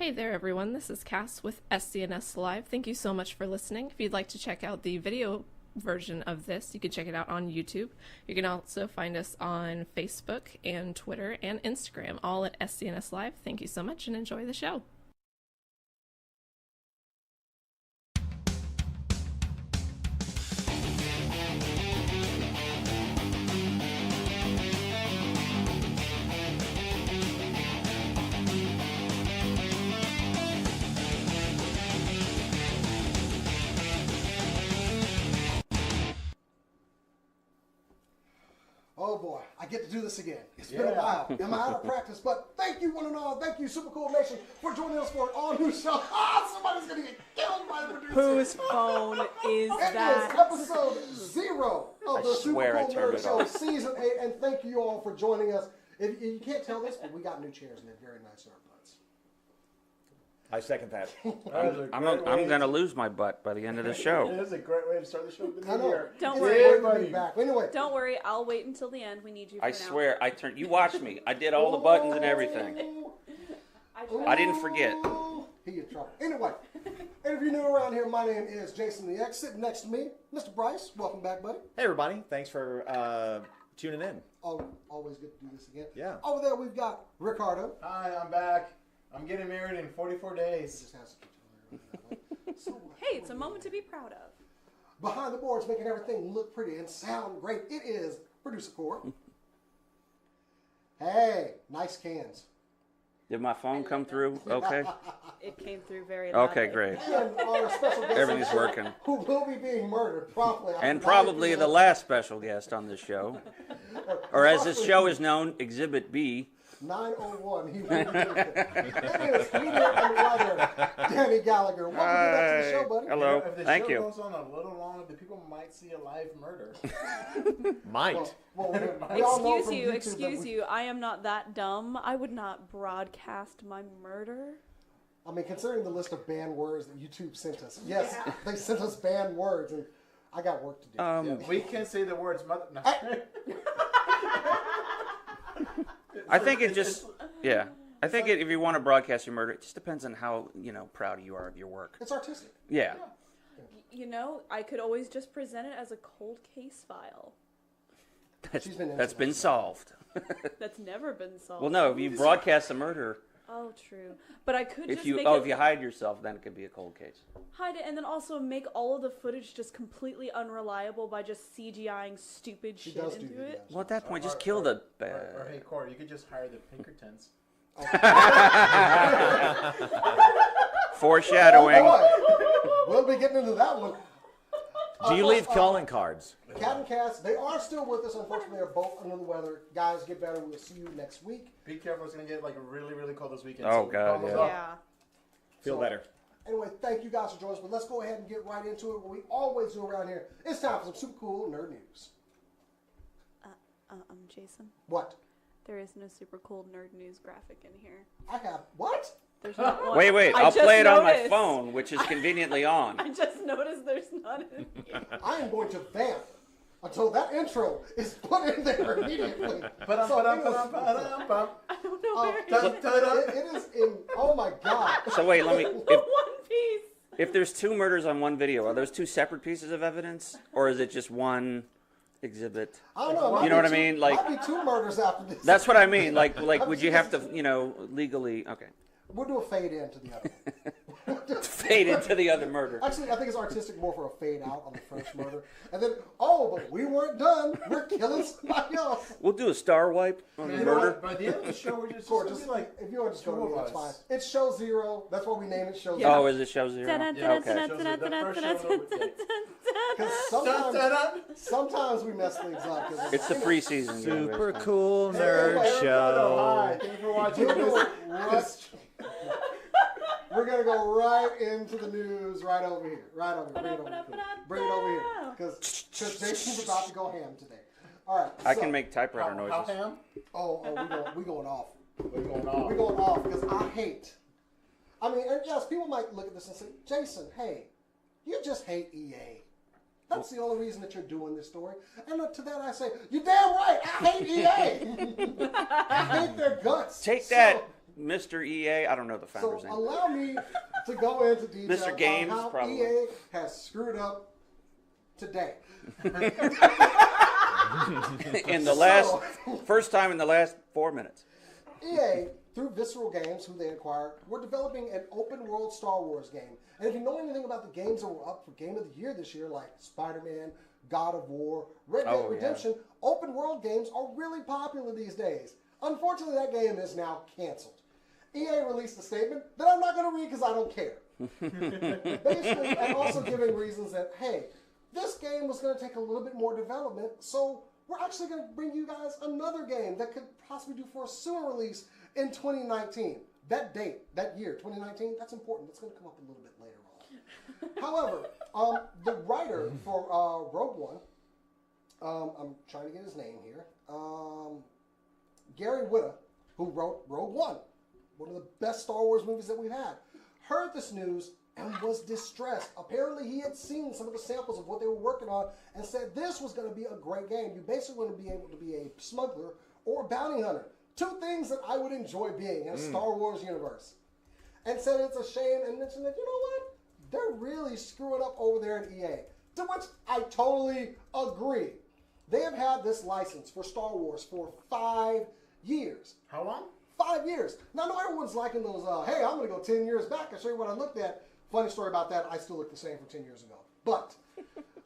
Hey there everyone, this is Cass with SCNSLive. Thank you so much for listening. If you'd like to check out the video version of this, you can check it out on YouTube. You can also find us on Facebook and Twitter and Instagram, all at SCNSLive. Thank you so much and enjoy the show. Oh boy, I get to do this again. It's been a while. I'm out of practice, but thank you one and all. Thank you, Super Cool Nation, for joining us for an all-new show. Somebody's going to get killed by the producer. Whose phone is that? It is episode 0 of the Super swear I Cool turned Nerd it Show, off. season 8, and thank you all for joining us. If you can't tell this, but we got new chairs and they're very nice in our butts. I second that. I'm going to lose my butt by the end of the show. It is a great way to start the show. I know. Don't It's worry. great to be back. Anyway, Don't worry, I'll wait until the end. We need you for I now. swear, you watched me. I did all the buttons and everything. I didn't forget. He in trouble. Anyway, and if you're new around here, my name is Jason the X. Sitting next to me, Mr. Bryce. Welcome back, buddy. Hey, everybody. Thanks for tuning in. Oh, always good to do this again. Yeah. Over there, we've got Ricardo. Hi, I'm back. I'm getting married in 44 days. Just has to so, Hey, it's a moment to be proud of. behind the boards, making everything look pretty and sound great. It is Producer Core. Hey, nice cans. Did my phone come through? Okay. It came through very loudly. Okay, great. And our special guest, Everything's working. who will be being murdered promptly. And probably the last special guest on this show. Or as this show is known, Exhibit B. 901. He will be it is comedian and writer Danny Gallagher. Welcome back to the show, buddy. Hello. If the Thank show you. goes on a little long, the people might see a live murder. Might. Well, we all know from YouTube that Excuse we- you. I am not that dumb. I would not broadcast my murder. I mean, considering the list of banned words that YouTube sent us, yes, they sent us banned words, and I got work to do. Yeah, we can say the words mother. No. I think it just, yeah. I think if you want to broadcast your murder, it just depends on how, proud you are of your work. It's artistic. Yeah. You know, I could always just present it as a cold case file. She's been That's been solved. That's never been solved. Well, no, if you broadcast the murder, Oh, true. But I could if just you make if you hide yourself, then it could be a cold case. hide it and then also make all of the footage just completely unreliable by just CGIing stupid She shit does do into that. it. Well, at that point, just kill the. Or hey, Corey, you could just hire the Pinkertons. Foreshadowing. Oh, boy. We'll be getting into that one. Do you leave calling cards? Cat and Cass, they are still with us. Unfortunately, they're both under the weather. Guys, get better. We'll see you next week. Be careful, it's going to get like really, really cold this weekend. Oh, so God, bundle yeah. up. Yeah. Feel better. Anyway, thank you guys for joining us. But let's go ahead and get right into it. What we always do around here. It's time for some super cool nerd news. Jason, What? there is no super cool nerd news graphic in here. I have what? There's not one. Wait, I I'll just play it on my noticed. phone, which is conveniently on. I just noticed there's none in here. I am going to vamp until that intro is put in there immediately. Ba-dum, So ba-dum, anyway, ba-dum, ba-dum, bum. I don't know where it Dun, is. dun, dun. it is in. Oh my God! So wait, let me. One piece. If there's two murders on one video, are those two separate pieces of evidence, or is it just one exhibit? I don't know. You know what I mean? Like might be 2 murders after this. that's what I mean. Like would you have to, legally? Okay, We'll do a fade in to the other. fade into the other murder. Actually, I think it's artistic more for a fade out on the first murder, and then but we weren't done. We're killing somebody else. We'll do a star wipe on the You know murder. what? By the end of the show, we're just, Or it's just gonna be like if you want to just go to two me, of that's fine. us. It's show 0. That's why we name it show 0. Oh, is it show 0? Dun-dun, Yeah, okay. dun-dun, Shows you the first show of the week. Because Dun, dun, dun. sometimes we mess things up. 'Cause It's the preseason. Super cool Hey, nerd everybody, show. Hi, thank you for watching this. We're gonna go right into the news, right over here, right over here. Bring it over here, because Jason's about to go ham today. All right. I so- can make typewriter How noises. ham? we going off. We're going off. We're going off because I hate. I mean, and yes, people might look at this and say, Jason, hey, you just hate EA. That's the only reason that you're doing this story. And to that I say, you're damn right. I hate EA. I hate their guts. Take So, that, Mr. EA, I don't know the So founder's name. allow me to go into detail Mr. Games, on how probably. EA has screwed up today. In the last, first time in the last 4 minutes. EA, through Visceral Games, who they acquired, were developing an open-world Star Wars game. And if you know anything about the games that were up for Game of the Year this year, like Spider-Man, God of War, Red Dead Redemption, open-world games are really popular these days. Unfortunately, that game is now canceled. EA released a statement that I'm not going to read because I don't care. Basically, and also giving reasons that, hey, this game was going to take a little bit more development, so we're actually going to bring you guys another game that could possibly do for a sooner release in 2019. That date, that year, 2019, that's important. That's going to come up a little bit later on. However, the writer for Rogue One, I'm trying to get his name here, Gary Whitta, who wrote Rogue One, one of the best Star Wars movies that we've had, heard this news and was distressed. Apparently, he had seen some of the samples of what they were working on and said this was going to be a great game. You basically want to be able to be a smuggler or a bounty hunter. Two things that I would enjoy being in a Star Wars universe. And said it's a shame and mentioned that, you know what? They're really screwing up over there at EA. To which I totally agree. They have had this license for Star Wars for 5 years. How long? 5 years. Now, I know everyone's liking those, hey, I'm going to go 10 years back and show you what I looked at. Funny story about that, I still look the same from 10 years ago. But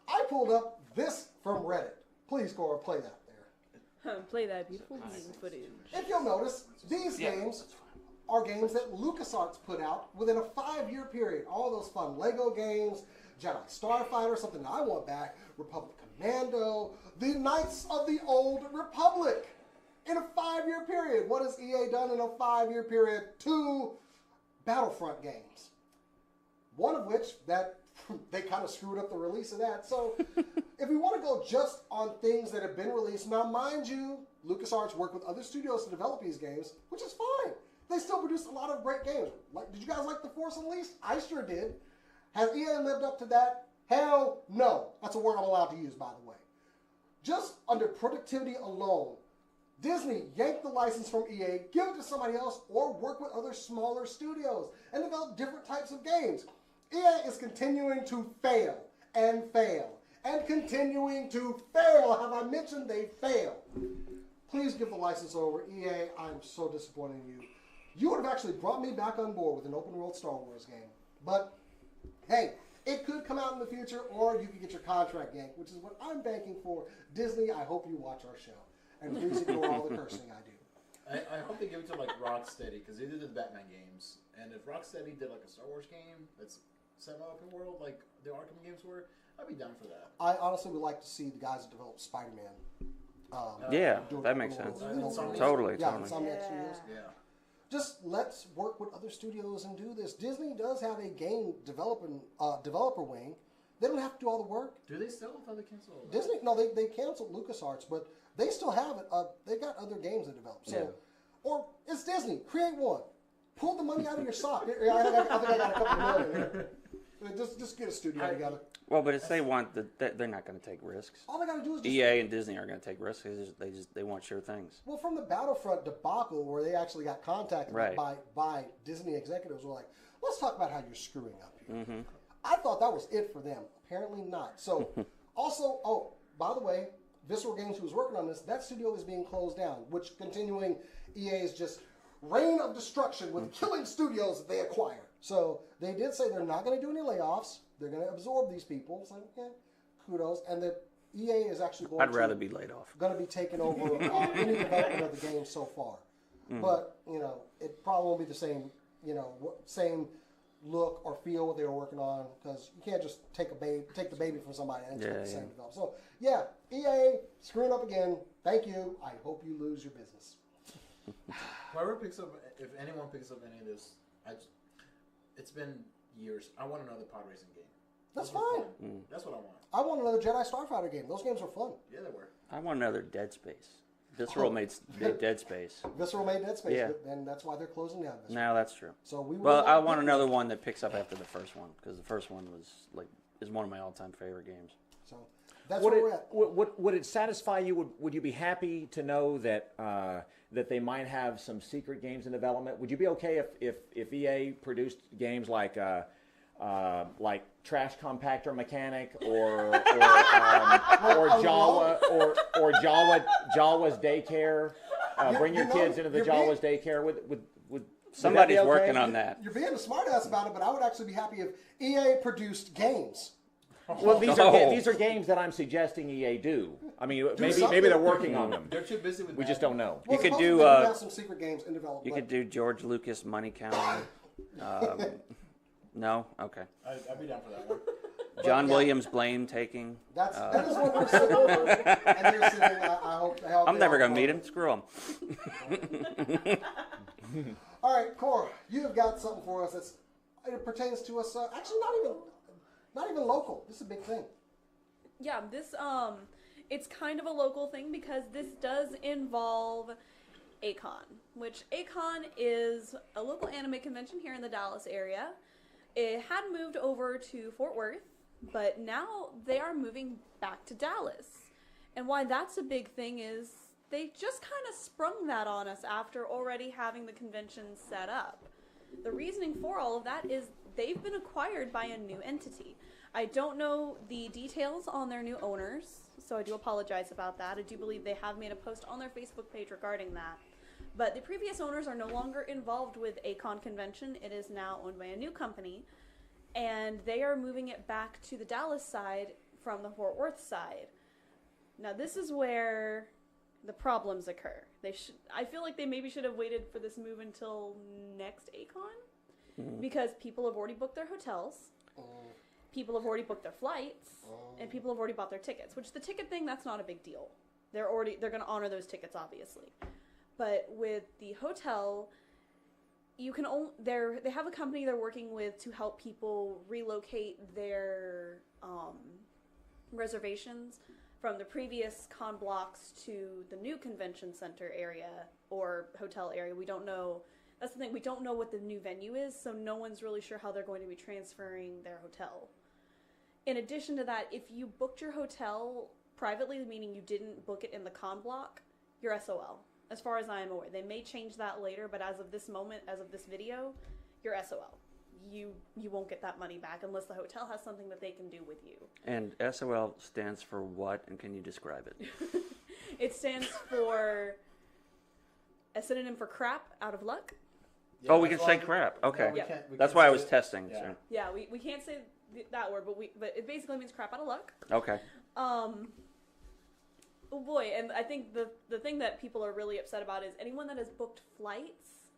I pulled up this from Reddit. Please, Cora, play that there. Play that beautiful game footage. If you'll notice, these games are games that LucasArts put out within a 5-year period. All those fun Lego games, Jedi Starfighter, something I want back, Republic Commando, the Knights of the Old Republic. In a 5-year period. What has EA done in a 5-year period? 2 Battlefront games. One of which, that they kind of screwed up the release of that. So, if we want to go just on things that have been released, now mind you, LucasArts worked with other studios to develop these games, which is fine. They still produce a lot of great games. Like, did you guys like The Force Unleashed? I sure did. Has EA lived up to that? Hell no. That's a word I'm allowed to use, by the way. Just under productivity alone, Disney yanked the license from EA, give it to somebody else, or work with other smaller studios and develop different types of games. EA is continuing to fail and fail and continuing to fail. Have I mentioned they fail? Please give the license over. EA, I'm so disappointed in you. You would have actually brought me back on board with an open world Star Wars game. But, hey, it could come out in the future, or you could get your contract yanked, which is what I'm banking for. Disney, I hope you watch our show. And please ignore all the cursing I do. I hope they give it to like Rocksteady because they did the Batman games, and if Rocksteady did like a Star Wars game that's semi-open world like the Arkham games were, I'd be down for that. I honestly would like to see the guys that develop Spider-Man. Yeah, doing that open makes sense. world. Totally. Yeah, Insomniac Studios. Yeah. Just let's work with other studios and do this. Disney does have a game developer wing. They don't have to do all the work. Do they still? I thought they canceled. Disney, no, they canceled LucasArts, but they still have it. They've got other games to develop. So, or it's Disney. Create one. Pull the money out of your sock. I think I got a couple of million there. Just get a studio together. Well, but if they want, they're not going to take risks. All they got to do is just EA and Disney are going to take risks. They want sure things. Well, from the Battlefront debacle, where they actually got contacted by Disney executives, were like, let's talk about how you're screwing up here. Mm-hmm. I thought that was it for them. Apparently not. So, also, oh, by the way, Visceral Games, who was working on this, that studio is being closed down, which continuing EA's just reign of destruction with killing studios that they acquire. So, they did say they're not going to do any layoffs. They're going to absorb these people. So, yeah, kudos. And that EA is actually going I'd rather be laid off. Going to be taking over any development of the game so far. But, you know, it probably won't be the same, same look or feel what they were working on, because you can't just take the baby from somebody and expect the same develop. So, yeah, EA, screwing up again. Thank you. I hope you lose your business. Whoever picks up, if anyone picks up any of this, it's been years. I want another pod racing game. That's Those were fine. fun. That's what I want. I want another Jedi Starfighter game. Those games are fun. Yeah, they were. I want another Dead Space. Visceral made Dead Space. Visceral made Dead Space, Yeah. and that's why they're closing down Visceral. No, that's true. So we Well, will I not want get another one that picks up after the first one, because the first one is one of my all-time favorite games. So that's Would where it, we're at. would it satisfy you? Would you be happy to know that that they might have some secret games in development? Would you be okay if EA produced games like Trash Compactor Mechanic or Jawa's Daycare? Bring your kids into the Jawa's Daycare. Would Somebody's that be okay? working on that. You're being a smartass about it, but I would actually be happy if EA produced games. Well, these Oh. are games that I'm suggesting EA do. I mean, maybe something. they're working on them. They're too busy with We just don't know. Well, You could supposedly do, they have some secret games in development. You could do George Lucas money counting. No? Okay. I'd be down for that one. John yeah. Williams blame taking. that is what we're sitting over, and you're sitting. I hope. I'm never going to meet him. Screw him. All right, Cora, you have got something for us it pertains to us. Actually, not even local. This is a big thing. Yeah, this it's kind of a local thing because this does involve A-Kon, which A-Kon is a local anime convention here in the Dallas area. It had moved over to Fort Worth, but now they are moving back to Dallas. And why that's a big thing is they just kind of sprung that on us after already having the convention set up. The reasoning for all of that is they've been acquired by a new entity. I don't know the details on their new owners, so I do apologize about that. I do believe they have made a post on their Facebook page regarding that. But the previous owners are no longer involved with A-Kon Convention. It is now owned by a new company, and they are moving it back to the Dallas side from the Fort Worth side. Now, this is where the problems occur. I feel like they maybe should have waited for this move until next A-Kon, because people have already booked their hotels. People have already booked their flights, and people have already bought their tickets. Which the ticket thing, that's not a big deal. They're going to honor those tickets, obviously. But with the hotel, you can they have a company they're working with to help people relocate their reservations from the previous con blocks to the new convention center area or hotel area. We don't know. That's the thing. We don't know what the new venue is, so no one's really sure how they're going to be transferring their hotel. In addition to that, if you booked your hotel privately, meaning you didn't book it in the con block, you're SOL. As far as I am aware. They may change that later, but as of this moment, as of this video, you're SOL. You won't get that money back unless the hotel has something that they can do with you. And SOL stands for what? And can you describe it? It stands for a synonym for crap, out of luck. Yeah, Oh, we that's can say why- crap. Okay. we Yeah. can't- we That's can't why I say was it. testing. Yeah. So. Yeah, we can't say that word, but it basically means crap out of luck. Okay. Oh boy, and I think the thing that people are really upset about is anyone that has booked flights,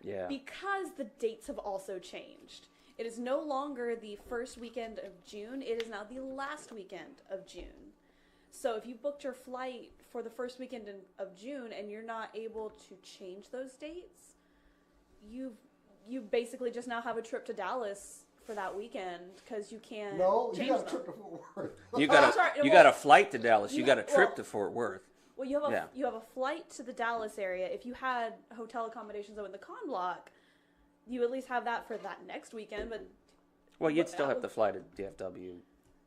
Yeah. because the dates have also changed. It is no longer the first weekend of June, it is now the last weekend of June. So if you booked your flight for the first weekend of June and you're not able to change those dates, you basically just now have a trip to Dallas for that weekend because you can't No, change you got a them. trip to Fort Worth. You got I'm sorry, you well, got a flight to Dallas. You got a trip well- to Fort Worth. Well, you have Yeah. you have a flight to the Dallas area. If you had hotel accommodations though in the con block, you at least have that for that next weekend. But Well, you'd still have to fly to DFW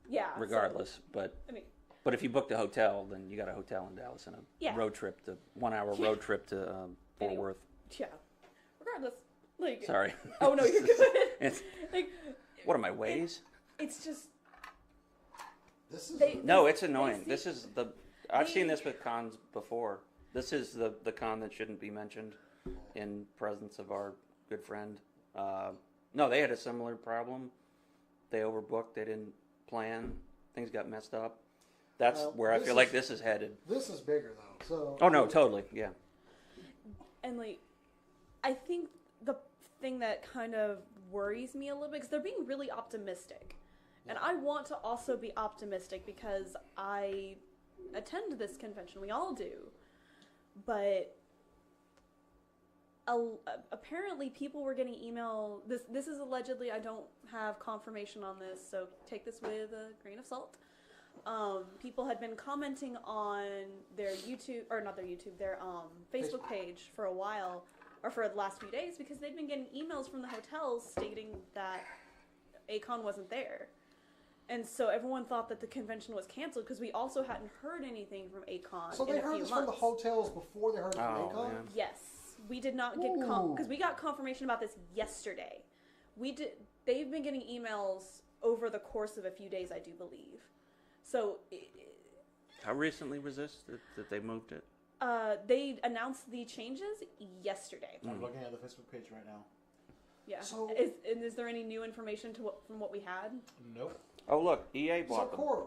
yeah, so, regardless. But I mean, if you booked a hotel, then you got a hotel in Dallas and a Yeah. road trip to 1 hour road trip to Fort Anyway. Worth. yeah. Regardless, like Sorry. oh no, you're good. It's, like what are my ways? it's just This is No, it's annoying. see- This is I've seen they- this with cons before. This is the con that shouldn't be mentioned in presence of our good friend. No, they had a similar problem. They overbooked. They didn't plan. Things got messed up. That's Well, where I this feel like is- this is headed. this is bigger though. So Oh no, totally. Yeah. and like I think the thing that kind of worries me a little bit because they're being really optimistic, and I want to also be optimistic because I attend this convention. We all do, but apparently people were getting email. This is allegedly. I don't have confirmation on this, so take this with a grain of salt. People had been commenting on their YouTube, or not their YouTube, their Facebook page for a while, or for the last few days, because they'd been getting emails from the hotels stating that A-Kon wasn't there. And so everyone thought that the convention was canceled because we also hadn't heard anything from ACON. So in they a heard few this months. from the hotels before they heard it from ACON? man. Yes, we did not get because we got confirmation about this yesterday. They've been getting emails over the course of a few days, I do believe. So, How recently was this that they moved it? they announced the changes yesterday. I'm looking at the Facebook page right now. Yeah. So- Is there any new information from what we had? Nope. Oh, look, EA So bought them. Cor,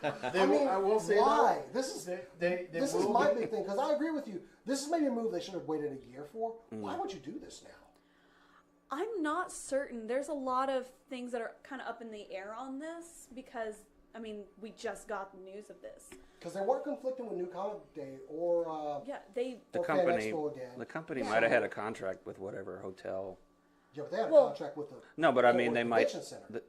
I will say why? though, This is they this is my big thing because I agree with you. This is maybe a move they should have waited a year for. Why would you do this now? I'm not certain. There's a lot of things that are kind of up in the air on this because, I mean, we just got the news of this. Because they weren't conflicting with New Comic Day or Yeah, The or Fan company, Expo again. the company Yeah. might have had a contract with whatever hotel. Yeah, but they had a Well- contract with the No, but I mean, with they the might. Convention Center.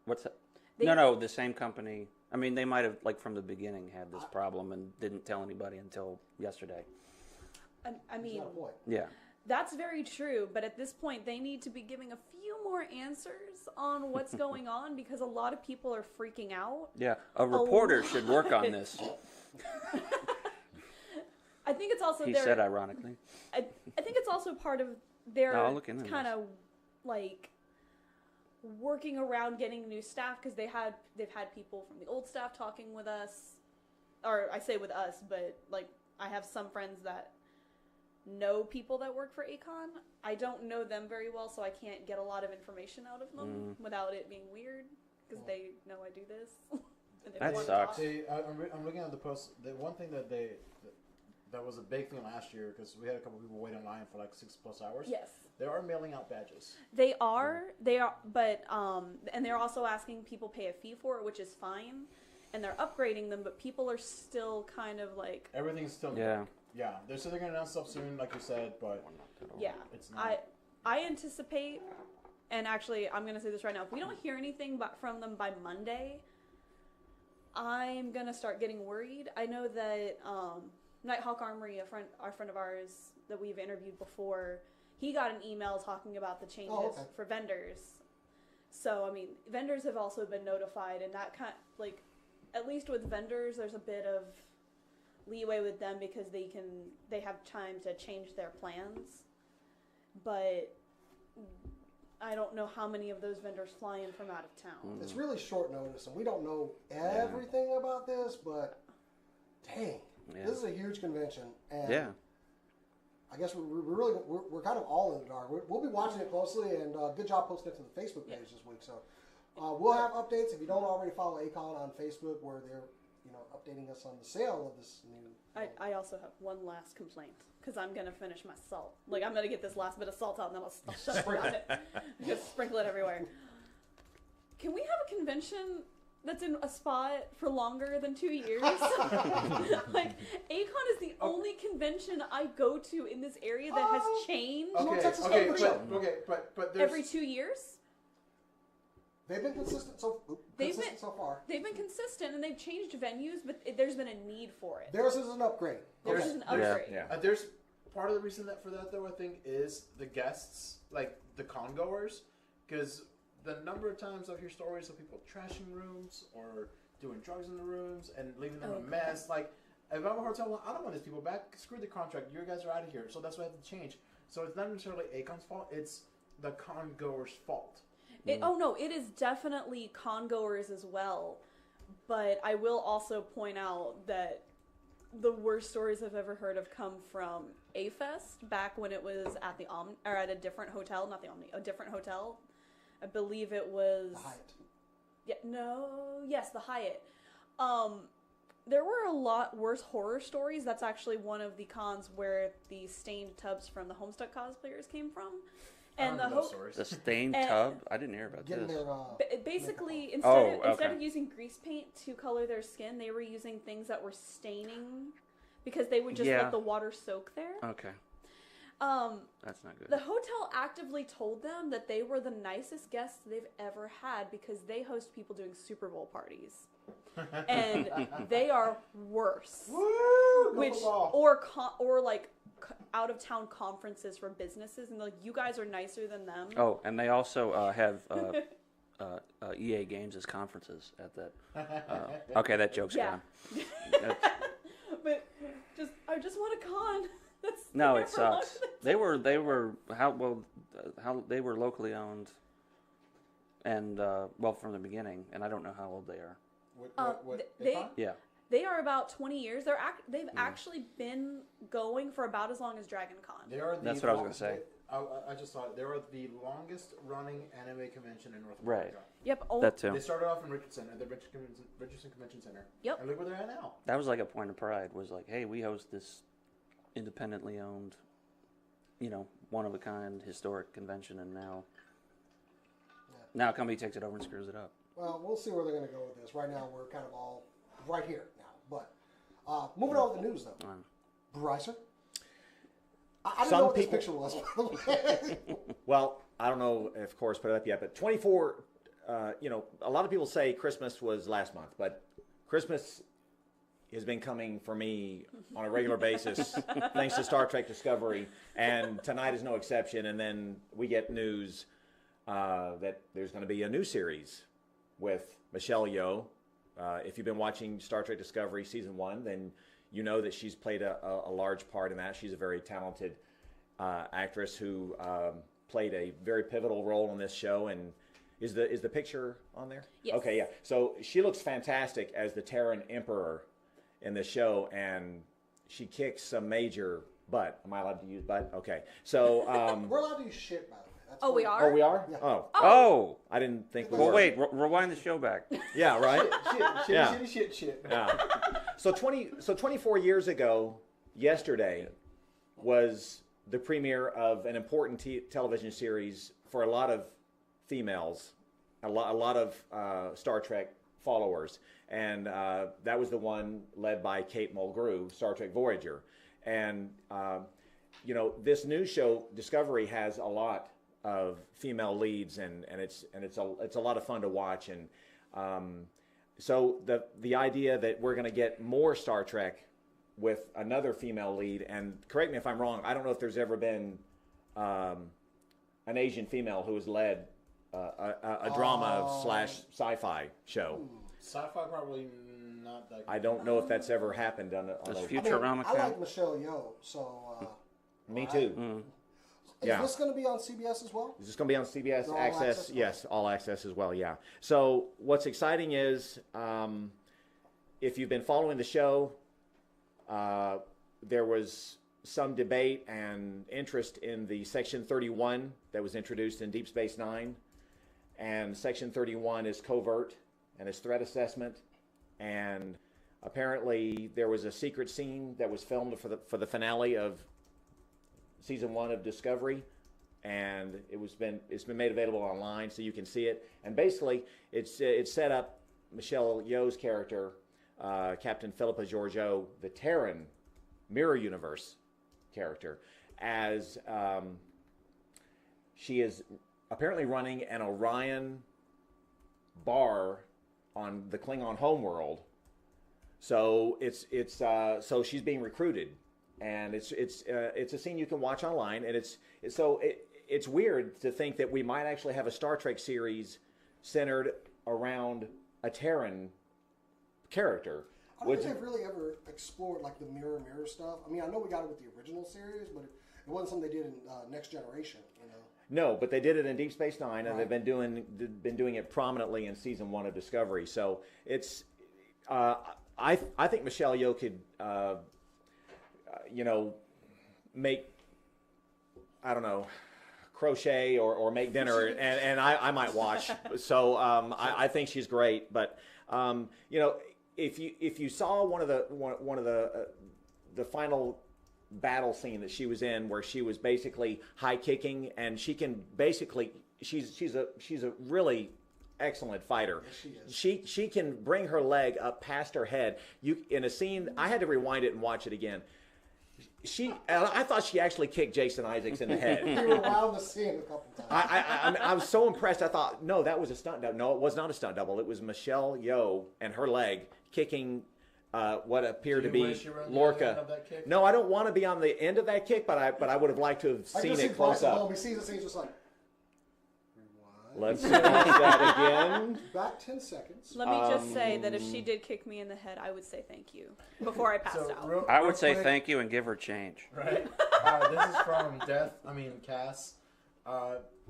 What's that? They- No, the same company. I mean, they might have, like, from the beginning had this problem and didn't tell anybody until yesterday. I There's mean, no point. Yeah. that's very true, but at this point, they need to be giving a few more answers on what's going on because a lot of people are freaking out. Yeah. A reporter should work on this, I think it's also he their. said ironically. I think it's also part of their No, I'll look into kind of like working around getting new staff because they've had people from the old staff talking with us, or I say with us, but like I have some friends that know people that work for ACON. I don't know them very well, so I can't get a lot of information out of them without it being weird because they know I do this. And they That want to sucks. talk. I'm looking at the post. The one thing that was a big thing last year because we had a couple people wait in line for like 6+ hours. Yes. They are mailing out badges. They are, but and they're also asking people pay a fee for it, which is fine, and they're upgrading them, but people are still kind of like, Everything's still yeah. They're still gonna announce stuff soon, like you said, but yeah. it's not. I anticipate, and actually, I'm gonna say this right now. If we don't hear anything from them by Monday, I'm gonna start getting worried. I know that Nighthawk Armory, our friend of ours that we've interviewed before, he got an email talking about the changes for vendors. So, I mean, vendors have also been notified, and that like, at least with vendors, there's a bit of leeway with them because they have time to change their plans. But I don't know how many of those vendors fly in from out of town. It's really short notice, and we don't know everything about this, but dang, this is a huge convention, and I guess we're kind of all in the dark. We'll be watching it closely, and good job posting it to the Facebook page this week. So we'll have updates. If you don't already follow ACON on Facebook, where they're updating us on the sale of this new. I also have one last complaint because I'm gonna finish my salt. Like I'm gonna get this last bit of salt out and then I'll shut around it. Just sprinkle it everywhere. Can we have a convention that's in a spot for longer than 2 years? Like ACON is the only convention I go to in this area that has changed But there's, every 2 years. They've been consistent so far. They've been consistent and they've changed venues, but there's been a need for it. Theirs is an upgrade. There's an upgrade. there's part of the reason for that though I think is the guests, like the con goers, because the number of times I hear stories of people trashing rooms or doing drugs in the rooms and leaving them a mess. Like if I'm a hotel, I don't want these people back. Screw the contract. You guys are out of here. So that's why I have to change. So it's not necessarily ACON's fault. It's the con goers' fault. It is definitely con-goers as well, but I will also point out that the worst stories I've ever heard have come from A-Fest back when it was at the or at a different hotel, not the Omni, a different hotel. I believe it was The Hyatt. The Hyatt. There were a lot worse horror stories. That's actually one of the cons where the stained tubs from the Homestuck cosplayers came from. And the stained tub? I didn't hear about Getting this. their basically, Oh, instead okay. of using grease paint to color their skin, they were using things that were staining because they would just let the water soak there. Okay. That's not good. The hotel actively told them that they were the nicest guests they've ever had because they host people doing Super Bowl parties. And they are worse. Woo! Which Go ball. or like out of town conferences for businesses, and like, you guys are nicer than them. Oh, and they also have EA games as conferences at that. Okay, that joke's Yeah. gone. That's- But I just want a con. That's no, never it sucks. wanted They were how they were locally owned, and from the beginning, and I don't know how old they are. Yeah. They are about 20 years. They've actually been going for about as long as Dragon Con. They are. That's what I was gonna say. I just thought they are the longest running anime convention in North Right. America. Yep. That too. They started off in Richardson at the Richardson Convention Center. Yep. And look where they're at now. That was like a point of pride. Was like, hey, we host this independently owned, one of a kind historic convention, and now a company takes it over and screws it up. Well, we'll see where they're going to go with this. Right now, we're kind of all right here now. But moving on with the news, though. Brycer? I didn't know what this picture was, by the way. Well, I don't know if, of course, put it up yet, but 24, a lot of people say Christmas was last month, but Christmas has been coming for me on a regular basis thanks to Star Trek Discovery, and tonight is no exception. And then we get news that there's going to be a new series with Michelle Yeoh. If you've been watching Star Trek Discovery Season 1, then you know that she's played a large part in that. She's a very talented actress who played a very pivotal role in this show. And is the picture on there? Yes. Okay, yeah. So she looks fantastic as the Terran Emperor in the show, and she kicks some major butt. Am I allowed to use butt? Okay. So We're allowed to use shit, by the way. That's Oh, we cool. are? oh, we are? Yeah. Oh. Oh. I didn't think we Well, were. wait. Rewind the show back. Yeah, right? Shit. Yeah. So 24 years ago, yesterday, was the premiere of an important television series for a lot of females, a lot of Star Trek followers, and that was the one led by Kate Mulgrew, Star Trek Voyager. And this new show, Discovery, has a lot of female leads, and it's a lot of fun to watch. And so the idea that we're going to get more Star Trek with another female lead, and correct me if I'm wrong, I don't know if there's ever been an Asian female who has led a drama / sci-fi show. Sci-fi probably not that good. I don't know if that's ever happened on a Does I Futurama like count? Michelle Yeoh, so... Me too. Is Yeah. this going to be on CBS as well? Is this going to be on CBS All Access? Access? Yes, All Access as well, yeah. So what's exciting is if you've been following the show, there was some debate and interest in the Section 31 that was introduced in Deep Space Nine. And Section 31 is covert and is threat assessment. And apparently there was a secret scene that was filmed for the finale of Season 1 of Discovery, and it's been made available online so you can see it. And basically, it's set up Michelle Yeoh's character, Captain Philippa Georgiou, the Terran Mirror Universe character, as she is apparently running an Orion bar on the Klingon homeworld. So so she's being recruited. And it's a scene you can watch online, and it's weird to think that we might actually have a Star Trek series centered around a Terran character. I don't think they've really ever explored like the mirror stuff. I mean, I know we got it with the original series, but it wasn't something they did in Next Generation. No, but they did it in Deep Space Nine, and Right. they've been doing it prominently in Season 1 of Discovery. So it's I think Michelle Yeoh could. Make, I don't know, crochet or make dinner, and I might watch. So I think she's great. But if you saw one of the final battle scene that she was in, where she was basically high kicking, and she can basically she's a really excellent fighter. Yes, she is. She can bring her leg up past her head. In a scene, I had to rewind it and watch it again. I thought she actually kicked Jason Isaacs in the head. You rewound the scene a couple times. I was so impressed. I thought, no, that was a stunt double. No, it was not a stunt double. It was Michelle Yeoh and her leg kicking what appeared Do to you be wish you were on the other end Lorca. of that kick? No, I don't want to be on the end of that kick, but I would have liked to have I seen can see it close Bryce at home. up. He sees this, and he's just like, Let's watch that again. back 10 seconds. Let me just say that if she did kick me in the head, I would say thank you before I passed out. I would say quick, thank you and give her change. Right. This is from Cass.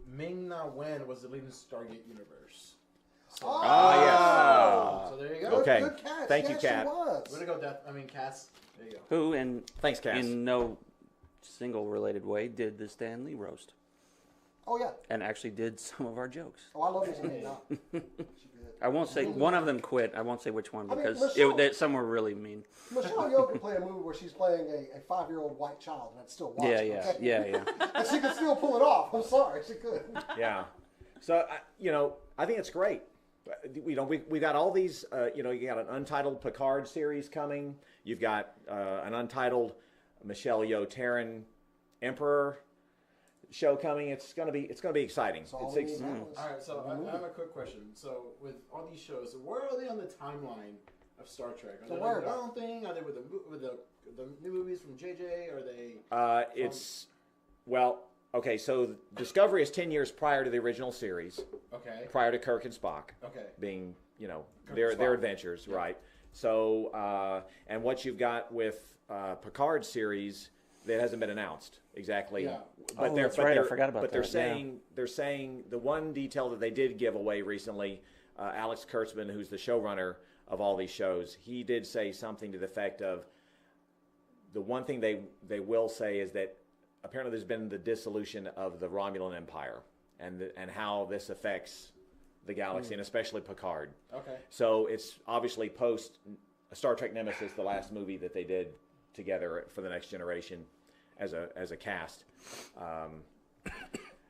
Ming Na Wen was the leading Stargate universe. So, yes. So there you go. Okay. Good catch. Thank you, Yes, Kat. she was. Way to go, Cass. There you go. Who, in Thanks, Cass. in no single related way, did the Stan Lee roast Oh, yeah. and actually did some of our jokes. Oh, I love this one. She did. I won't say one of them quit. I won't say which one I mean, because Michelle- some were really mean. Michelle Yeoh can play a movie where she's playing a 5-year-old white child, and it's still watching. Yeah. And she can still pull it off. I'm sorry, she could. Yeah. So, I think it's great. We got all these, you got an untitled Picard series coming. You've got an untitled Michelle Yeoh Terran Emperor show coming. It's gonna be exciting. So all It's we need now is All right, so I have a quick question. So with all these shows, where are they on the timeline of Star Trek? Are So they where doing their about? own thing? Are they with the new movies from JJ? Are they? Okay. So Discovery is 10 years prior to the original series, Okay. prior to Kirk and Spock Okay. being, Kirk their and Spock. adventures, right? So, and what you've got with Picard series that hasn't been announced exactly. Yeah. But Oh, that's right. I forgot about But that, they're saying the one detail that they did give away recently, Alex Kurtzman, who's the showrunner of all these shows, he did say something to the effect of the one thing they will say is that apparently there's been the dissolution of the Romulan Empire and how this affects the galaxy and especially Picard. Okay. So it's obviously post Star Trek Nemesis, the last movie that they did together for the Next Generation as a cast.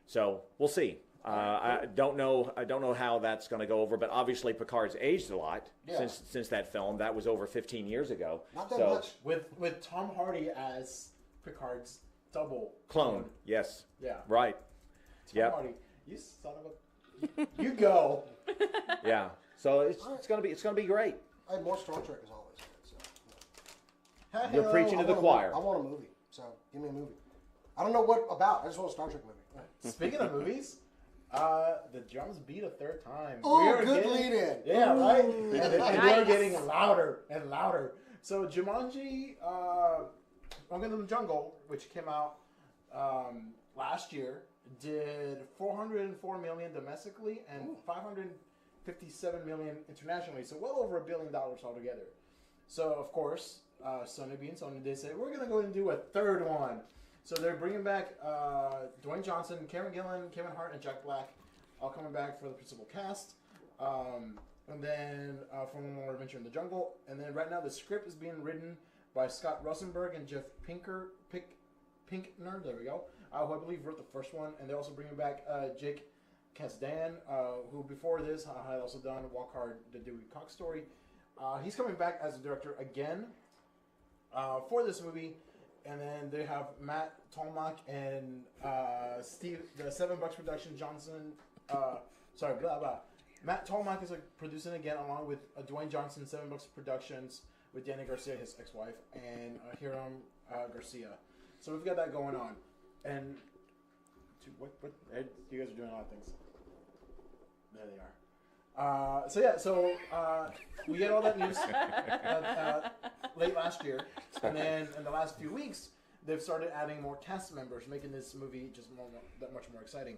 So we'll see. I don't know how that's going to go over, but obviously Picard's aged a lot Yeah. since that film. That was over 15 years ago. Not that So- much. With Tom Hardy as Picard's double Clone, yes, Yeah. right, Tom yep, Hardy, you son of a. You go. yeah. So it's gonna be great. I had more Star Trek as always. So. You're Hello. preaching to the choir. I want a movie, so give me a movie. I don't know what about. I just want a Star Trek movie. Speaking of movies, the drums beat a third time. Oh, We are good getting- lead-in. Yeah, right. Ooh. And we are Nice. getting louder and louder. So Jumanji, Welcome to the Jungle, which came out last year, did 404 million domestically and 557 million internationally. So well over $1 billion altogether. So of course, Sony being Sony, they say we're gonna go and do a third one. So they're bringing back Dwayne Johnson, Karen Gillan, Kevin Hart, and Jack Black, all coming back for the principal cast. And then from More Adventure in the Jungle. And then right now the script is being written by Scott Rosenberg and Jeff Pinkner. There we go. Who I believe wrote the first one. And they're also bringing back Jake Kasdan, who before this had also done Walk Hard, the Dewey Cox story. He's coming back as a director again for this movie. And then they have Matt Tolmach and Steve, the Seven Bucks Production Johnson. Matt Tolmach is producing again, along with Dwayne Johnson, Seven Bucks Productions, with Danny Garcia, his ex-wife, and Hiram Garcia. So we've got that going on. And what you guys are doing a lot of things. There they are. So we get all that news late last year, and then in the last few weeks, they've started adding more cast members, making this movie just that much more exciting.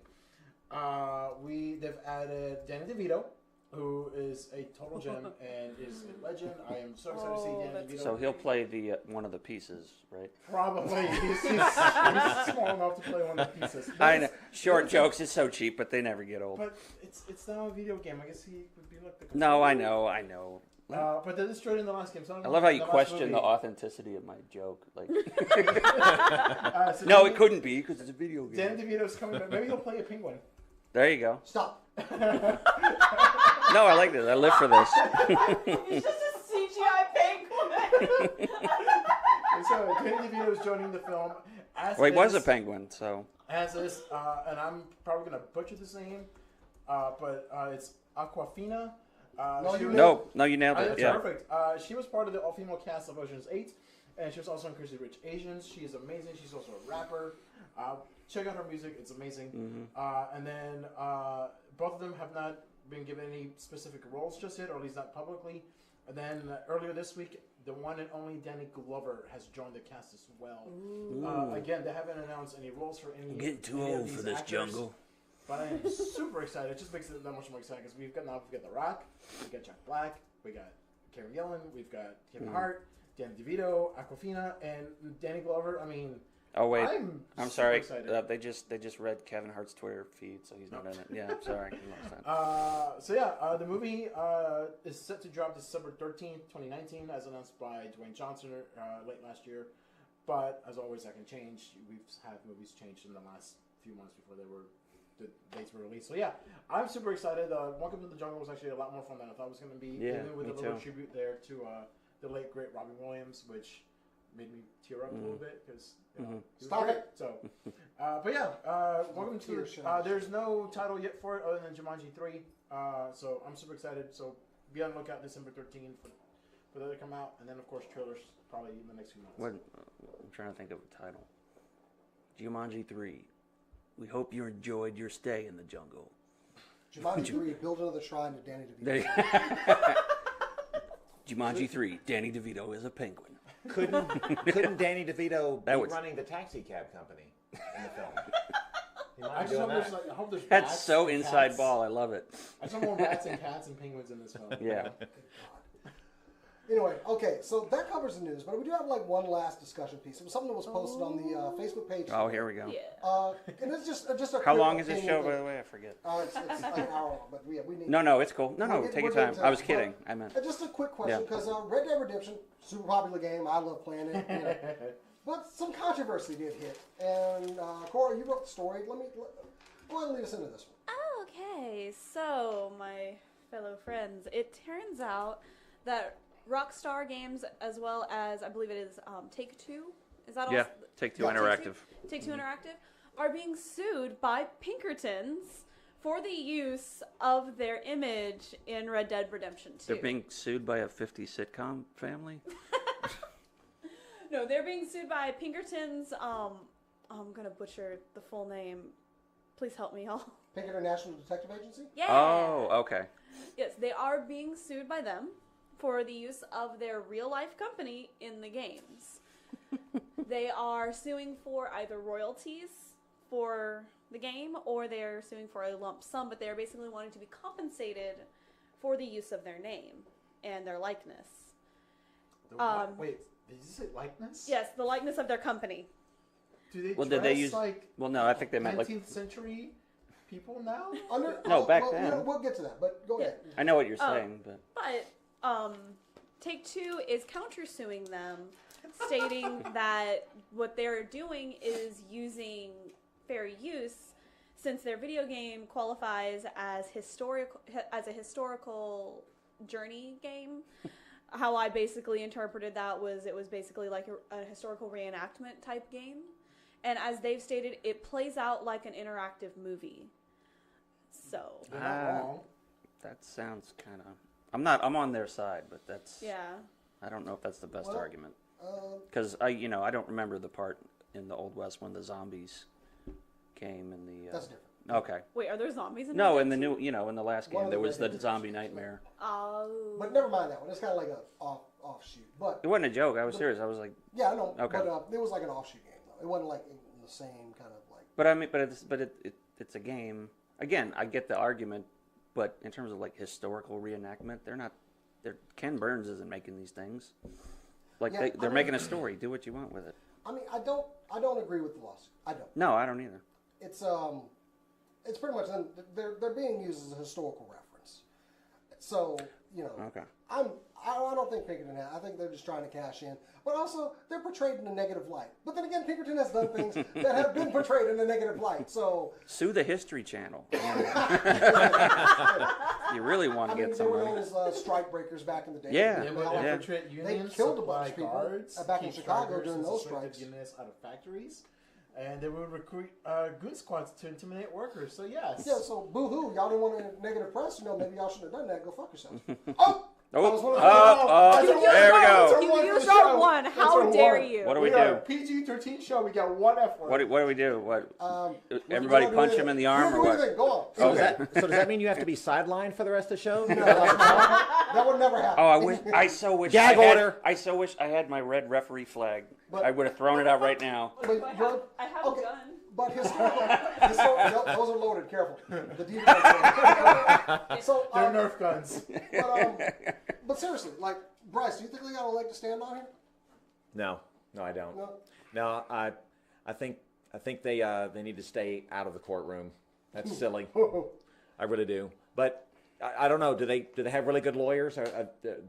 They've added Danny DeVito, who is a total gem and is a legend. I am so excited to see Danny DeVito. So he'll play the one of the pieces, right? Probably. He's small enough to play one of the pieces. I know. Short jokes is so cheap, but they never get old. But it's now a video game. I guess he would be like the. No, I know. But they destroyed in the last game. So I love how you the last question movie. the authenticity of my joke. Like, So no, Danny- it couldn't be because it's a video game. Danny DeVito's coming back. Maybe he'll play a penguin. There you go. Stop. No, I like this. I live for this. It's just a CGI penguin. And so Danny DeVito is joining the film. As Well, he was a is- penguin, so As is, and I'm probably gonna butcher this name, but it's Aquafina No, she you was- No, you nailed it. That's Yeah. perfect. She was part of the all-female cast of Ocean's 8, and she was also in Crazy Rich Asians. She is amazing. She's also a rapper. Check out her music; it's amazing. And then both of them have not been given any specific roles just yet, or at least not publicly. And then earlier this week, the one and only Danny Gallagher has joined the cast as well. Again, they haven't announced any roles for any. I'm getting too any of old these for this actors, jungle. but I am super excited. It just makes it that much more exciting because we've got The Rock, we got Jack Black, we got Karen Gillan, we've got Kevin Hart, Dan DeVito, Aquafina, and Danny Glover. I mean, Oh wait, I'm sorry. super excited. They just read Kevin Hart's Twitter feed, so he's not in it. Yeah, sorry. I lost that. So yeah, the movie is set to drop December 13th, 2019, as announced by Dwayne Johnson late last year. But as always, that can change. We've had movies changed in the last few months before the dates were released. So yeah, I'm super excited. Welcome to the Jungle was actually a lot more fun than I thought it was going to be. Yeah, even with me a little too. tribute there to the late great Robin Williams, which made me tear up a little bit because he was Stop great. it. So, but yeah, welcome to. Tear shed. There's no title yet for it other than Jumanji 3. So I'm super excited. So be on the lookout December 13th for that to come out, and then of course trailers probably in the next few months. What, I'm trying to think of a title. Jumanji 3. We hope you enjoyed your stay in the jungle. Jumanji 3, build another shrine to Danny DeVito. There you- Jumanji 3. Danny DeVito is a penguin. Couldn't Danny DeVito That be would- running the taxi cab company in the film? He might I be just doing hope there's, that. I hope there's That's bats so and inside cats. ball. I love it. I just want more bats and cats and penguins in this film. Yeah. Good God. Anyway, okay, so that covers the news, but we do have like one last discussion piece. It was something that was posted on the Facebook page. Oh, here we go. Yeah. And it's just a How quick long is this opinion show, by thing. the way? I forget. It's like an hour long, but we need. No, it's cool. No, We're take your getting time. to I was it, kidding. but- I meant. Just a quick question, Yeah. because Red Dead Redemption, super popular game. I love playing it. You know. But some controversy did hit, and Cora, you wrote the story. Go ahead and lead us into this one. Okay, so my fellow friends, it turns out that Rockstar Games, as well as I believe it is Take-Two, is that all? Yeah, Take-Two Yeah, Interactive. Take-Two Interactive, are being sued by Pinkertons for the use of their image in Red Dead Redemption 2. They're being sued by a 50 sitcom family? No, they're being sued by Pinkertons. I'm gonna butcher the full name. Please help me, y'all. Pinkerton National Detective Agency. Yeah. Oh, okay. Yes, they are being sued by them for the use of their real life company in the games. They are suing for either royalties for the game, or they're suing for a lump sum, but they're basically wanting to be compensated for the use of their name and their likeness. Wait, did you say likeness? Yes, the likeness of their company. Do they Well, dress did they use? like Well, no, I think they meant 19th like. century people now? No, back well, then. We'll get to that, but go ahead. I know what you're Oh. saying, but But Take-Two is countersuing them, stating that what they're doing is using fair use, since their video game qualifies as a historical journey game. How I basically interpreted that was it was basically like a historical reenactment type game, and as they've stated, it plays out like an interactive movie. So They're not wrong. that sounds kind of. I'm on their side, but that's. yeah. I don't know if that's the best Well, argument. Because I don't remember the part in the Old West when the zombies came and the. That's different. Okay. Wait, are there zombies in No, Red in the Dead new, in the last One game, of there the was Red the Dead zombie Redemption. nightmare. Oh. But never mind that one. It's kind of like an offshoot. But It wasn't a joke. I was serious. I was like, yeah, I know. Okay. But it was like an offshoot game, though. It wasn't like in the same kind of like. but I mean, it's a game. Again, I get the argument, but in terms of like historical reenactment, Ken Burns isn't making these things. Like Yeah, they're making a story. Do what you want with it. I mean, I don't agree with the lawsuit. I don't. No, I don't either. It's pretty much they're being used as a historical reference. So Okay. I don't think Pinkerton has. I think they're just trying to cash in. But also, they're portrayed in a negative light. But then again, Pinkerton has done things that have been portrayed in a negative light. So Sue the History Channel. You really want I to mean, get they were known somebody. as strike breakers back in the day. Yeah. They, Yeah. Infiltrate unions, killed a supply bunch of people guards, back in keep Chicago strikers during and those suspected strikes. unionists out of factories, and they would recruit goon squads to intimidate workers. So yes. Yeah, so boo-hoo. Y'all didn't want a negative press. Maybe y'all shouldn't have done that. Go fuck yourselves. Oh! There we go. You used our one. How dare you? What do we We are do? a PG-13 show. We got one F word. What do we do? What? Everybody punch him in the arm or what? Go on. So, does that mean you have to be sidelined for the rest of the show? That would never happen. Oh, I so wish. Gag order. I so wish I had my red referee flag. But- I would have thrown it out right now. But I have okay. a gun. But historically, those are loaded. Careful. The DVR. So, They're Nerf guns. but seriously, like Bryce, do you think they got a leg to stand on here? No, I don't. No. No, I think they need to stay out of the courtroom. That's silly. I really do. But I don't know. Do they have really good lawyers?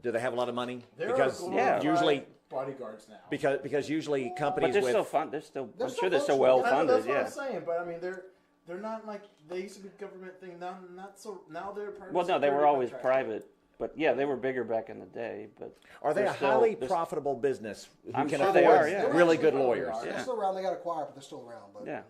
Do they have a lot of money? Because usually bodyguards now. because usually companies But they're with still fun. They're still. They're I'm still sure they're still functional. well I know, funded. that's what Yeah. I'm saying, but I mean they're not like they used to be government thing. Now they're private. Well, no, they were security always contractors. private. But yeah, they were bigger back in the day. But are they they're a still- highly they're- profitable business who I'm can sure afford they are, yeah. really good They're lawyers? actually- They're still around. They got acquired, but they're still around. But, Yeah.